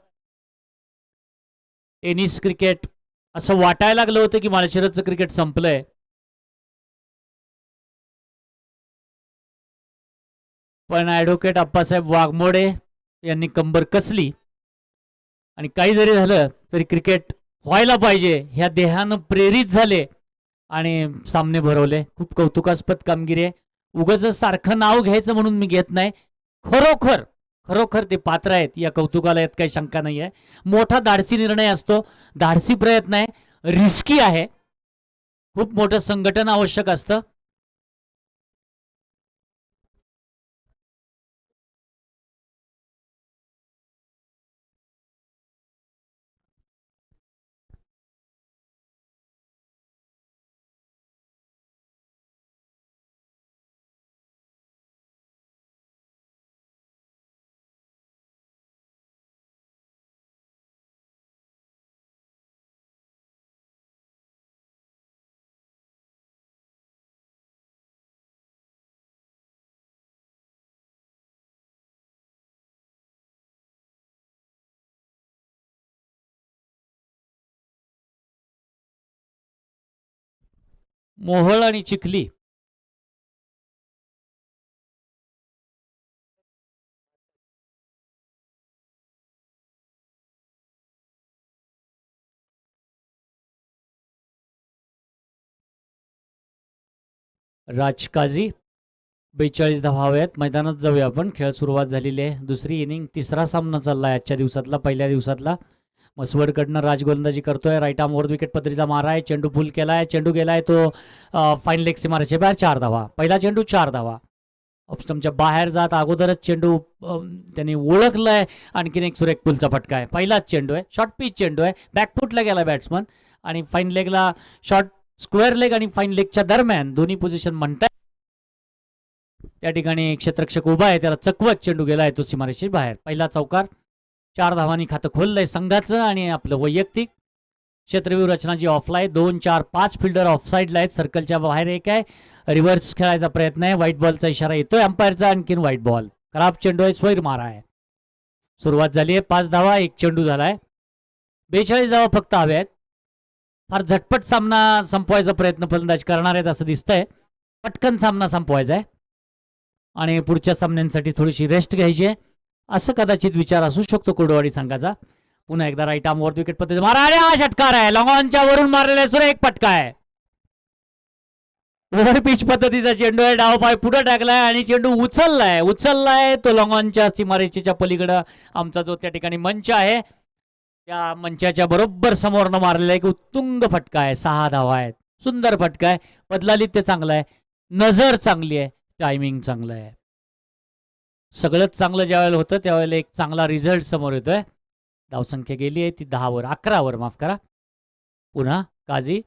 टेनिस क्रिकेट असं वाटायला लागलं होतं की माळशिरसचं क्रिकेट संपलंय, पण ॲडव्होकेट अप्पासाहेब वाघमोडे यांनी कंबर कसली आणि काही जरी झालं तरी क्रिकेट व्हायला पाहिजे ह्या देहानं प्रेरित झाले आणि सामने भरवले। खूप कौतुकास्पद कामगिरी आहे। उगाच सारखं नाव घ्यायचं म्हणून मी घेत नाही, खरोखर खरोखर ते पात्र आहेत या कौतुकाला, यात काही शंका नाही आहे। मोठा धाडसी निर्णय असतो, धाडसी प्रयत्न आहे, रिस्की आहे, खूप मोठं संघटन आवश्यक असतं। मोहोळ आणि चिखली राजकाजी 42 धावा हव्यात। मैदानात जाऊया आपण, खेळ सुरुवात झालेली आहे। दुसरी इनिंग, तिसरा सामना चाललाय आजच्या दिवसातला, पहिल्या दिवसातला। मसवडकडनं राज गोलंदाजी करतोय, राईट आर्म ओव्हर विकेट पत्रीचा मारा आहे, चेंडू फुल केलाय, चेंडू गेलाय तो फाईन लेग से मारायचे बाहेर, 4 धावा। पहिला चेंडू 4 धावा। ऑफस्टमच्या बाहेर जात अगोदरच चेंडू त्यांनी ओळखलाय. आणखीन एक सुरेख पुलचा फटका आहे. पहिलाच चेंडू आहे, शॉर्ट पिच चेंडू आहे, बॅकफुटला गेला बॅट्समन आणि फाईन लेगला शॉर्ट स्क्वेअर लेग आणि फाईन लेगच्या दरम्यान दोन्ही पोझिशन म्हणताय. त्या ठिकाणी क्षेत्ररक्षक उभा आहे, त्याला चकवत चेंडू गेलाय तो सीमारेषेच्या बाहेर. पहिला चौकार, 4 धावांनी खातं खोललंय संघाचं आणि आपलं वैयक्तिक. क्षेत्रव्यूह रचना जी ऑफला आहे, 2, 4, 5 फिल्डर ऑफसाईडला आहेत, सर्कलच्या बाहेर एक आहे. रिव्हर्स खेळायचा प्रयत्न आहे, व्हाईट बॉलचा इशारा येतोय अंपायरचा. आणखीन व्हाईट बॉल, खराब चेंडू आहे, स्वैर मारा आहे. सुरुवात झाली आहे, 5 धावा, 1 चेंडू झालाय. 42 धावा फक्त हव्या आहेत. फार झटपट सामना संपवायचा प्रयत्न फलंदाज करणार आहेत असं दिसतंय. पटकन सामना संपवायचा आहे आणि पुढच्या सामन्यांसाठी थोडीशी रेस्ट घ्यायची आहे असं कदाचित विचार असू शकतो कोडवाडी संघाचा. पुन्हा एकदा राईट आर्मवर विकेट पद्धती मारा आणि हा षटकार आहे. लॉंगॉनच्या वरून मारलेला सुरेख फटका आहे. ओव्हर पिच पद्धतीचा चेंडू आहे, डाव पाय पुढे टाकलाय आणि चेंडू उचललाय तो लॉंगॉनच्या सीमारेषेच्या पलीकडं. आमचा जो त्या ठिकाणी मंच आहे त्या मंचाच्या बरोबर समोरनं मारलेला एक उत्तुंग फटका आहे. 6 धावा आहेत, सुंदर फटका आहे. बदलालीत ते चांगलं आहे, नजर चांगली आहे, टायमिंग चांगलं आहे. सगळंच चांगलं ज्यावेळेला होतं त्यावेळेला एक चांगला रिझल्ट समोर येतोय. धावसंख्या गेली आहे ती 11वर माफ करा. पुन्हा काझी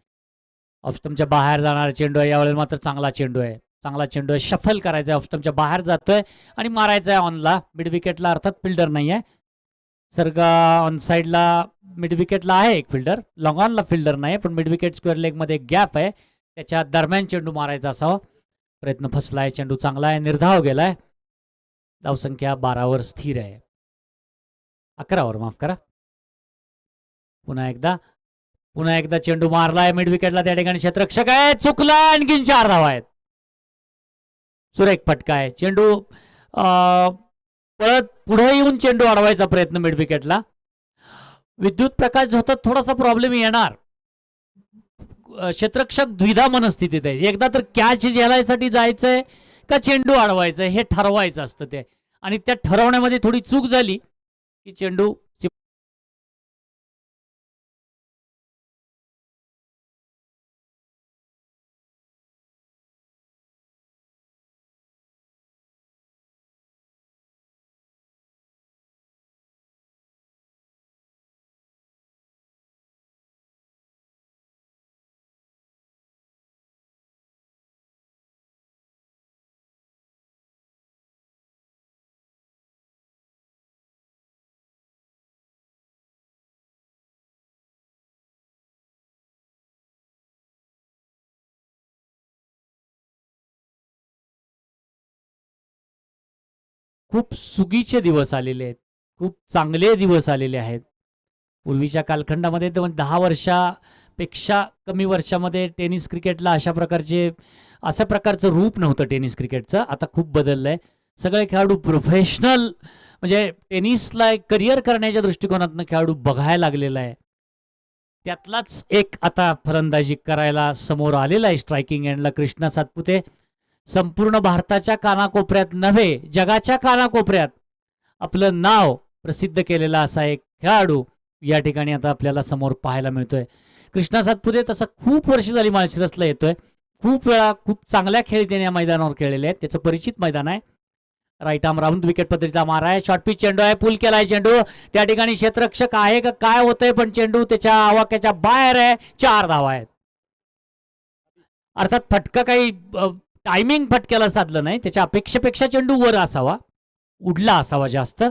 ऑफस्टमच्या बाहेर जाणारा चेंडू आहे. यावेळेला मात्र चांगला चेंडू आहे, शफल करायचा आहे, ऑफस्टमच्या बाहेर जातोय आणि मारायचा आहे ऑनला. मिड विकेटला अर्थात फिल्डर नाही आहे. सरगा ऑन साईडला मिड विकेटला आहे एक फिल्डर, लॉंग ऑनला फिल्डर नाही पण मिड विकेट स्क्वेअर लेगमध्ये एक गॅप आहे, त्याच्या दरम्यान चेंडू मारायचा असावा. प्रयत्न फसलाय, चेंडू चांगला आहे, निर्धाव गेलाय. धावसंख्या 12वर स्थिर आहे, 11वर माफ करा. पुन्हा एकदा चेंडू मारलाय मिड विकेटला, त्या ठिकाणी क्षेत्ररक्षक आहे, चुकला. आणखीन 4 धावा आहेत. सुरेख फटका आहे. चेंडू पळत पुढे येऊन चेंडू अडवायचा प्रयत्न मिड विकेटला. विद्युत प्रकाश झोतात थोडासा प्रॉब्लेम येणार. क्षेत्ररक्षक द्विधा मनस्थितीत आहे. एकदा तर कॅच झेलायसाठी जायचंय का चेंडू अडवायचंय हे ठरवायचं असतं ते, आणि त्या ठरवण्यामध्ये थोडी चूक झाली की चेंडू खूप सुगीचे दिवस आलेले आहेत, खूप चांगले दिवस आलेले आहेत. पूर्वीच्या कालखंडामध्ये 10 वर्षापेक्षा कमी वर्षामध्ये टेनिस क्रिकेटला अशा प्रकारचं रूप नव्हतं टेनिस क्रिकेटचं. आता खूप बदललंय. सगळे खेळाडू प्रोफेशनल, म्हणजे टेनिसला एक करिअर करण्याच्या दृष्टिकोनातून खेळाडू बघायला लागलेला आहे. त्यातलाच एक आता फलंदाजी करायला समोर आलेला आहे स्ट्रायकिंग एंडला कृष्णा सातपुते. संपूर्ण भारताच्या कानाकोपऱ्यात नव्हे, जगाच्या कानाकोपऱ्यात आपलं नाव प्रसिद्ध केलेला असा एक खेळाडू या ठिकाणी आता आपल्याला समोर पाहायला मिळतोय. कृष्णा सातपुते तसं खूप वर्ष झाली माळशिरसला येतोय. खूप वेळा खूप चांगल्या खेळी त्याने या मैदानावर खेळलेले आहेत. त्याचं परिचित मैदान आहे. राईट आर्म राऊंड विकेट पद्धतीचा मारा आहे. शॉर्ट पिच चेंडू आहे, पुल केलाय चेंडू. त्या ठिकाणी क्षेत्ररक्षक आहे का काय होतंय, पण चेंडू त्याच्या आवाक्याच्या बाहेर आहे. 4 धावा आहेत. अर्थात फटका काही टायमिंग फटक्याला साधलं नाही, त्याच्या अपेक्षेपेक्षा चेंडू वर असावा, उडला असावा जास्त.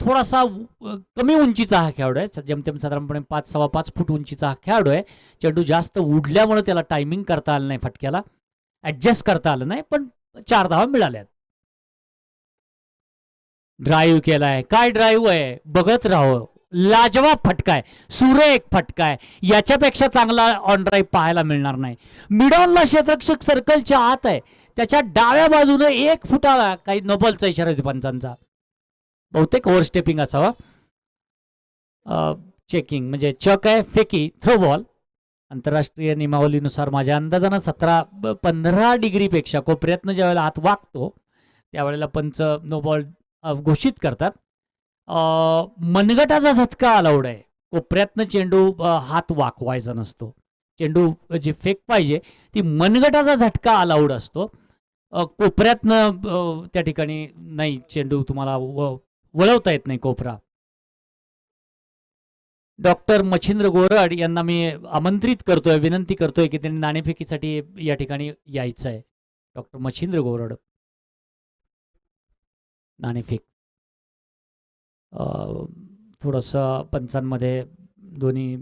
थोडासा कमी उंचीचा हा खेळाडू आहे, जेमतेम साधारणपणे 5-5.25 फूट उंचीचा हा खेळाडू आहे. चेंडू जास्त उडल्यामुळे त्याला टायमिंग करता आलं नाही, फटक्याला ऍडजस्ट करता आलं नाही, पण 4 धावा मिळाल्यात. ड्राईव्ह केलाय, काय ड्राईव्ह आहे, बघत राहावं. लाजवाब फटका आहे, सुरेख फटका आहे. याच्यापेक्षा चांगला ऑन ड्राईव्ह पाहायला मिळणार नाही. मिडॉनला क्षेत्ररक्षक सर्कलच्या आत आहे, त्याच्या डाव्या बाजूने 1 फुटाला काही नोबलचा इशारा होतो पंचांचा. बहुतेक ओव्हरस्टेपिंग असावा. चेकिंग म्हणजे चक आहे, फेकी, थ्रो बॉल. आंतरराष्ट्रीय नियमावलीनुसार माझ्या अंदाजानं 17-15 डिग्रीपेक्षा कोपऱ्यातनं ज्यावेळेला हात वाकतो त्यावेळेला पंच नो बॉल घोषित करतात. मनगटाचा झटका अलाउड आहे. कोपऱ्यातनं चेंडू हात वाकवायचा नसतो. चेंडू जी फेक पाहिजे ती मनगटाचा झटका अलाउड असतो. कोपऱ्यातनं त्या ठिकाणी नाही, चेंडू तुम्हाला वळवता येत नाही कोपरा. डॉक्टर मच्छिंद्र गोरड यांना मी आमंत्रित करतोय, विनंती करतोय की त्यांनी नाणेफेकीसाठी या ठिकाणी यायचं आहे. डॉक्टर मच्छिंद्र गोरड, नाणेफेक. थोडंसं पंचांमध्ये दोन्ही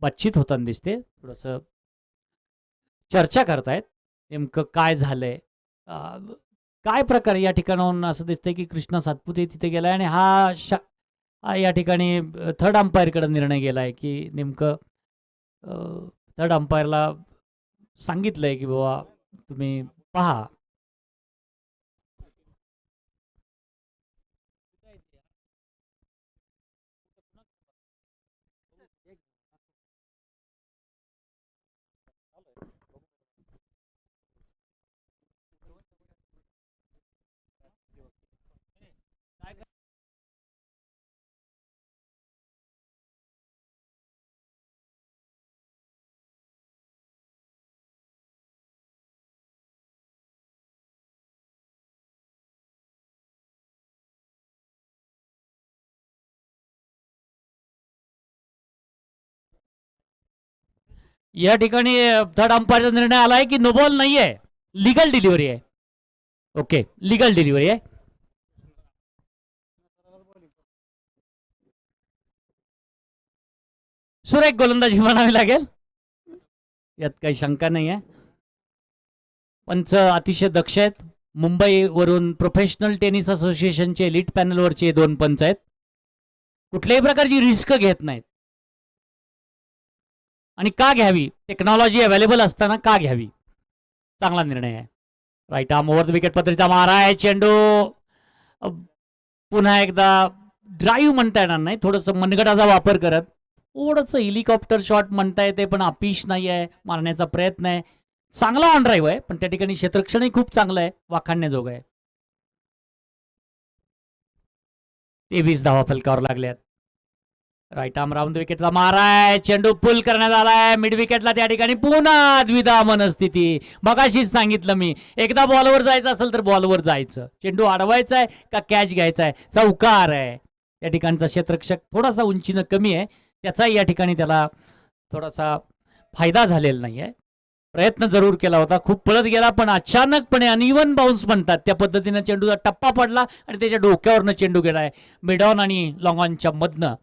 बातचीत होताना दिसते, थोडंसं चर्चा करतायत नेमकं काय झालंय, काय प्रकार या ठिकाणाहून असं दिसतंय की कृष्णा सातपुते तिथे गेलाय आणि हा या ठिकाणी थर्ड अंपायरकडे निर्णय गेलाय की नेमकं थर्ड अंपायरला सांगितलंय की बाबा तुम्ही पहा. या ठिकाणी थर्ड अंपायरचा निर्णय आलाय की नो बॉल नाही आहे, लिगल डिलिव्हरी आहे. ओके, लिगल डिलिव्हरी आहे. सुरेख गोलंदाजी म्हणावी लागेल, यात काही शंका नाही आहे. पंच अतिशय दक्ष आहेत. मुंबईवरून प्रोफेशनल टेनिस असोसिएशनचे एलिट पॅनलवरचे दोन पंच आहेत. कुठल्याही प्रकारची रिस्क घेत नाहीत. आणि का घ्यावी, टेक्नॉलॉजी अवेलेबल असताना का घ्यावी, चांगला निर्णय आहे. Right arm over the wicket पद्धतीचा मारा आहे. चेंडू पुन्हा एकदा ड्राईव्ह म्हणता येणार नाही, थोडंसं मनगटाचा वापर करत थोडंसं हेलिकॉप्टर शॉट म्हणता येते, पण अपिश नाही आहे, मारण्याचा प्रयत्न आहे. चांगला ऑन ड्राईव्ह आहे, पण त्या ठिकाणी क्षेत्रक्षणही खूप चांगलं आहे, वाखाणण्याजोगं आहे. 23 धावा फलकावर लागल्यात. राईट आर्म राऊंड विकेटचा मारा आहे. चेंडू पुल करण्यात आलाय मिड विकेटला. त्या ठिकाणी पुन्हा द्विधा मनस्थिती. मगाशीच सांगितलं मी, एकदा बॉलवर जायचं असेल तर बॉलवर जायचं, चेंडू अडवायचा आहे का कॅच घ्यायचा आहे, चौकार आहे. त्या ठिकाणचा क्षेत्ररक्षक थोडासा उंचीनं कमी आहे, त्याचा या ठिकाणी त्याला थोडासा फायदा झालेला नाही आहे. प्रयत्न जरूर केला होता, खूप पळत गेला, पण अचानकपणे अनइवन बाउन्स म्हणतात त्या पद्धतीनं चेंडूचा टप्पा पडला आणि त्याच्या डोक्यावरनं चेंडू गेलाय. मिड ऑन आणि लॉंग ऑनच्या मधनं,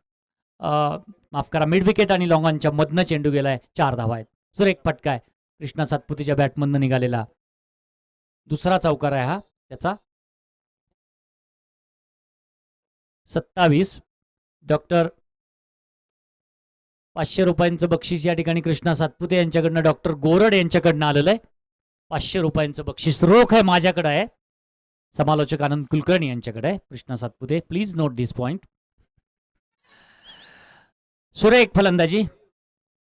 माफ करा, मिड विकेट आणि लॉंग ऑनच्या मधनं चेंडू गेलाय. 4 धावा आहेत. सुरेख फटका आहे कृष्णा सातपुतेच्या बॅटमधनं निघालेला. दुसरा चौकार आहे हा त्याचा. 27. डॉक्टर 500 रुपयांचं बक्षीस या ठिकाणी कृष्णा सातपुते यांच्याकडनं डॉक्टर गोरड यांच्याकडनं आलेलं आहे. 500 रुपयांचं बक्षीस रोख आहे, माझ्याकडे आहे, समालोचक आनंद कुलकर्णी यांच्याकडे आहे. Krishna Satpute, please note this point. सुरेख फलंदाजी.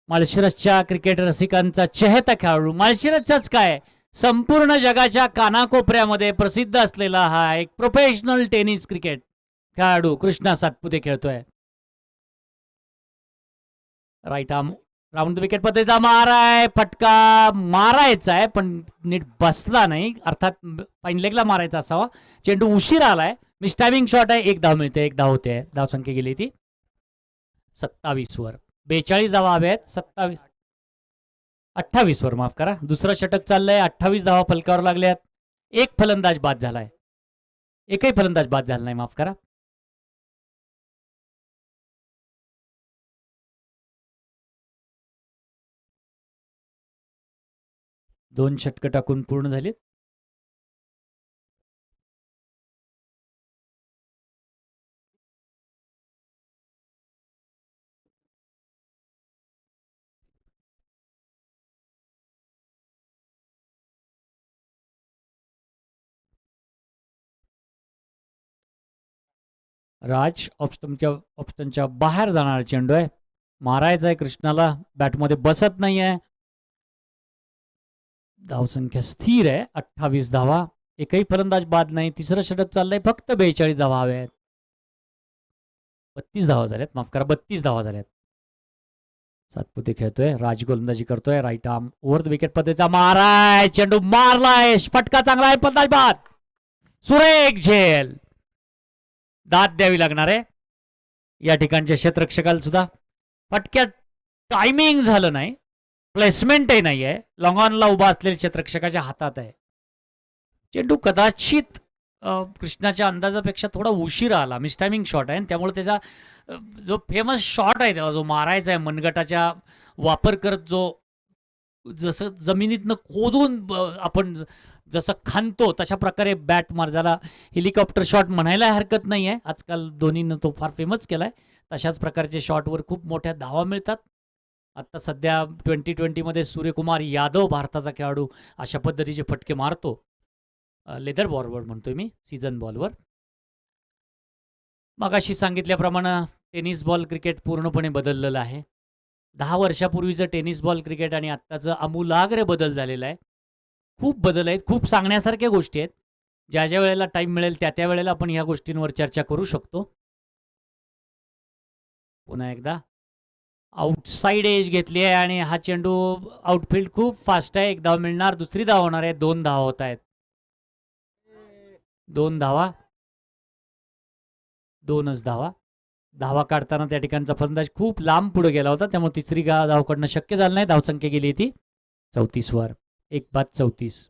माळशिरसच्या क्रिकेट रसिकांचा चहेता खेळाडू, माळशिरसचाच काय संपूर्ण जगाच्या कानाकोपऱ्यामध्ये प्रसिद्ध असलेला हा एक प्रोफेशनल टेनिस क्रिकेट खेळाडू कृष्णा सातपुते खेळतोय. राईट आर्म राऊंड विकेट पद्धतीचा मारा आहे. फटका मारायचा आहे पण नीट बसला नाही, अर्थात फाईन लेगला मारायचा असावा. चेंडू उशीर आलाय, मिस टायमिंग शॉट आहे. 1 धाव मिळते, 1 धाव होते. धाव संख्या गेली ती 27 वर. 42 धावा हव्या आहेत. 28 वर, माफ करा. दुसरं षटक चाललंय. 28 धावा फलकावर लागल्यात. एक फलंदाज बाद झालाय, एकही फलंदाज बाद झाला नाही, माफ करा. दोन षटकं टाकून पूर्ण झालीत. राज ऑप्शनच्या बाहेर जाणारा चेंडू आहे. मारायचा आहे कृष्णाला, बॅटमध्ये बसत नाही आहे. धावसंख्या स्थिर आहे, 28 धावा. एकही फलंदाज बाद नाही. तिसरं षटक चाललंय, फक्त 42 धावा हव्या आहेत. 32 धावा झाल्यात, माफ करा, 32 धावा झाल्यात. सातपुते खेळतोय, राज गोलंदाजी करतोय, right arm over the wicket पद्धतीचा माराय, चेंडू मारलाय, फटका चांगला आहे, फलंदाज बाद, सुरेख झेल, दाद द्यावी लागणार आहे या ठिकाणच्या क्षेत्ररक्षकाला सुद्धा. फटक्यात टायमिंग झालं नाही, प्लेसमेंटही नाही आहे, लॉंग ऑनला उभा असलेल्या क्षेत्ररक्षकाच्या हातात आहे. चेंडू कदाचित कृष्णाच्या अंदाजापेक्षा थोडा उशीर आला, मिसटायमिंग शॉट आहे, त्यामुळे त्याचा जो फेमस शॉट आहे त्याला जो मारायचा आहे मनगटाच्या वापर करत, जो जसं जमिनीतनं खोदून आपण जसं खांदतो तशा प्रकारे बॅट मार, ज्याला हेलिकॉप्टर शॉट म्हणायला हरकत नाही आहे, आजकाल धोनीनं तो फार फेमस केला आहे. तशाच प्रकारचे शॉटवर खूप मोठ्या धावा मिळतात. आत्ता सध्या 2020मध्ये सूर्यकुमार यादव भारताचा खेळाडू अशा पद्धतीचे फटके मारतो, लेदर बॉलवर म्हणतोय मी, सीझन बॉलवर. मगाशी सांगितल्याप्रमाणे टेनिस बॉल क्रिकेट पूर्णपणे बदललेलं आहे. 10 वर्षापूर्वीचं टेनिस बॉल क्रिकेट आणि आत्ताचं आमूलाग्र बदल झालेला आहे. खूप बदल आहेत, खूप सांगण्यासारख्या गोष्टी आहेत. ज्या ज्या वेळेला टाईम मिळेल त्या त्या वेळेला आपण ह्या गोष्टींवर चर्चा करू शकतो. पुन्हा एकदा आउटसाइड एज घेतली आहे आणि हा चेंडू आउटफील्ड खूप फास्ट आहे. 1 धाव मिळणार, दुसरी धाव होणार आहे, 2 धावा होत आहेत. 2 धावा, 2च धावा. धावा काढताना त्या ठिकाणचा फलंदाज खूप लांब पुढे गेला होता, त्यामुळे तिसरी धाव काढणं शक्य झालं नाही. धावसंख्या गेली ती 34 वर, 1 बाद 34.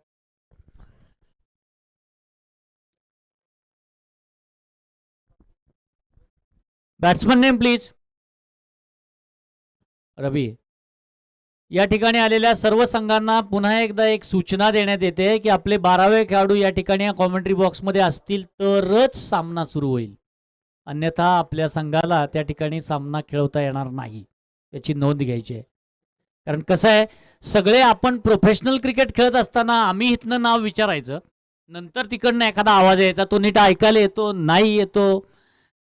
Batsman name please. रवी. या ठिकाणी आलेल्या सर्व संघांना पुन्हा एकदा एक सूचना देण्यात येते की आपले 12वे खेळाडू या ठिकाणी कॉमेंट्री बॉक्समध्ये असतील तरच सामना सुरू होईल, अन्यथा आपल्या संघाला त्या ठिकाणी सामना खेळवता येणार नाही, याची नोंद घ्यायची आहे. कारण कसं आहे, सगळे आपण प्रोफेशनल क्रिकेट खेळत असताना आम्ही इथनं नाव विचारायचं, नंतर तिकडनं एखादा आवाज यायचा, तो नीट ऐकायला येतो नाही येतो,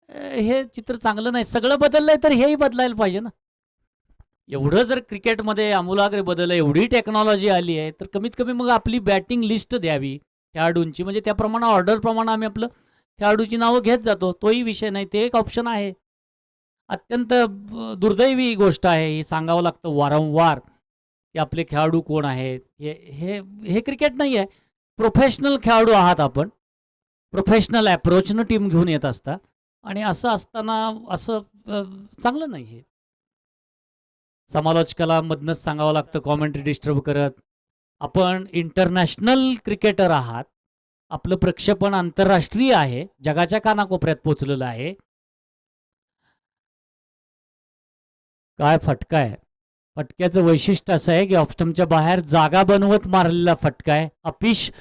हे चित्र चांगलं नाही. सगळं बदललंय तर हेही बदलायला पाहिजे ना. एवढं जर क्रिकेटमध्ये आमूलाग्र बदल आहे, एवढी टेक्नॉलॉजी आली आहे, तर कमीत कमी मग आपली बॅटिंग लिस्ट द्यावी खेळाडूंची, म्हणजे त्याप्रमाणे ऑर्डरप्रमाणे आम्ही आपलं खेळाडूची नावं घेत जातो. तोही विषय नाही, ते एक ऑप्शन आहे. अत्यंत दुर्दैवी गोष्ट आहे ही, सांगावं लागतं वारंवार की आपले खेळाडू कोण आहेत. हे क्रिकेट नाही आहे, प्रोफेशनल खेळाडू आहात आपण, प्रोफेशनल ॲप्रोचनं टीम घेऊन येत असता, आणि असं असताना असं चांगलं नाही. हे समालोचकाला मधनच सांगावं लागतं कॉमेंट्री डिस्टर्ब करत. आपण इंटरनॅशनल क्रिकेटर आहात, आपलं प्रक्षेपण आंतरराष्ट्रीय आहे, जगाच्या कानाकोपऱ्यात पोचलेलं आहे. काय फटका आहे, फटक्याचं वैशिष्ट्य असं आहे की ऑफस्टंपच्या बाहेर जागा बनवत मारलेला फटका आहे. अपिश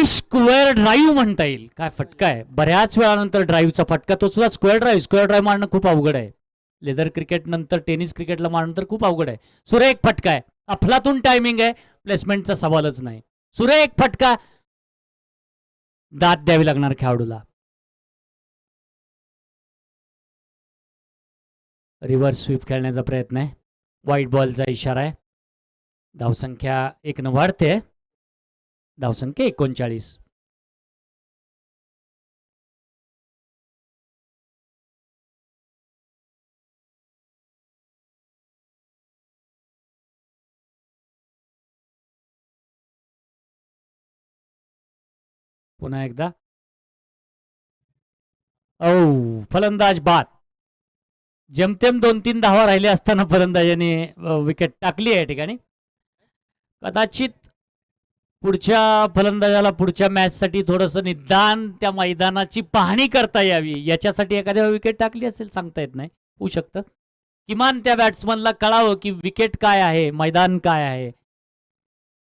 स्क्वेअर ड्राईव्ह म्हणता येईल. काय फटका आहे, बऱ्याच वेळानंतर ड्राईव्हचा फटका, तो सुद्धा स्क्वेअर ड्राईव्ह मारणं खूप अवघड आहे. लेदर क्रिकेट नंतर टेनिस क्रिकेटला मारणं तर खूप अवघड आहे. सुरेख फटका आहे, अफलातून टायमिंग आहे, प्लेसमेंटचा सवालच नाही. सुरेख फटका, दाद द्यावी लागणार खेळाडूला. रिव्हर्स स्वीप खेळण्याचा प्रयत्न आहे, व्हाईट बॉलचा इशारा आहे. धावसंख्या 1 वाढते, धावसंख्या 39. पुन्हा एकदा फलंदाज बाद. जेमतेम 2-3 धावा राहिले असताना फलंदाजाने विकेट टाकली आहे या ठिकाणी. कदाचित पुढच्या फलंदाजाला पुढच्या मॅचसाठी थोडंसं निदान त्या मैदानाची पाहणी करता यावी, याच्यासाठी एखाद्या विकेट टाकली असेल, सांगता येत नाही, होऊ शकतं. किमान त्या बॅट्समनला कळावं की विकेट काय आहे, मैदान काय आहे.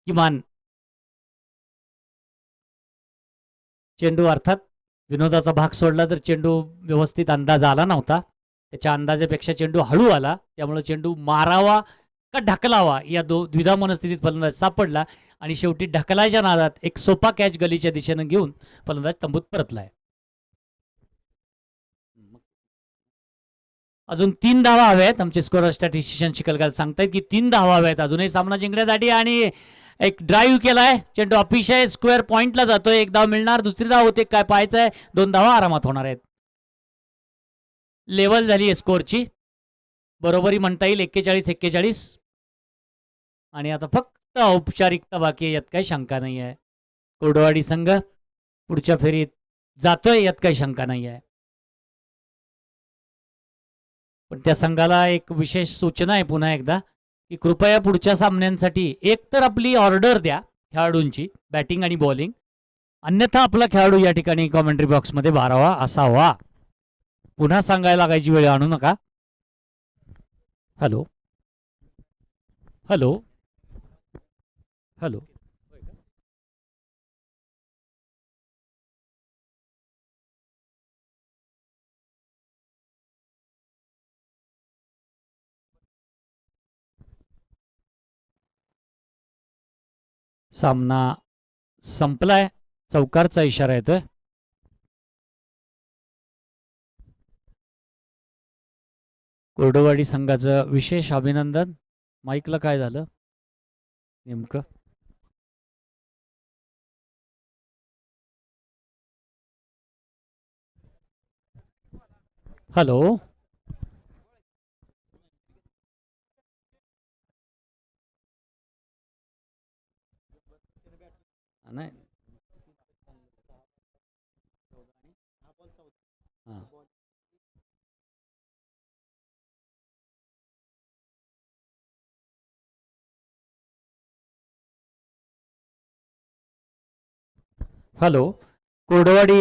किमान चेंडू, अर्थात विनोदाचा भाग सोडला तर चेंडू व्यवस्थित अंदाज आला नव्हता, त्याच्या अंदाजापेक्षा चेंडू हळू आला, त्यामुळे चेंडू मारावा का ढकलावा या द्विधा मनस्थितीत फलंदाज सापडला, आणि शेवटी ढकलायच्या नादात एक सोपा कॅच गलीच्या दिशेनं घेऊन फलंदाज तंबूत परतलाय. अजून 3 धावा हव्यात. आमचे स्कोअर स्टॅटिस्टिशियन शिकलगार सांगतायत की 3 धावा हव्यात अजूनही सामना जिंकण्यासाठी, आणि एक ड्राईव्ह केलाय, चेंडू अतिशय स्क्वेअर पॉइंटला जातोय. 1 धाव मिळणार, दुसरी धाव होते, काय पाहायचं आहे, 2 धावा आरामात होणार आहेत. लेवल झाली आहे स्कोअरची. बरोबरी म्हणता येईल 41-41. आणि आता फक्त औपचारिकता बाकी आहे, यात काही शंका नाही आहे. कोरडवाडी संघ पुढच्या फेरीत जातोय, यात काही शंका नाही आहे. पण त्या संघाला एक विशेष सूचना आहे पुन्हा एकदा, की कृपया पुढच्या सामन्यांसाठी एक तर आपली ऑर्डर द्या खेळाडूंची, बॅटिंग आणि बॉलिंग, अन्यथा आपला खेळाडू या ठिकाणी कॉमेंट्री बॉक्समध्ये 12वा असावा. पुन्हा सांगायला लागायची वेळ आणू नका. Hello hello hello. सामना संपलाय, चौकारचा इशारा येतोय. कोरडवाडी संघाचं विशेष अभिनंदन. माईकला काय झालं नेमकं? हॅलो. नाही. हां. हॅलो. कोरडवाडी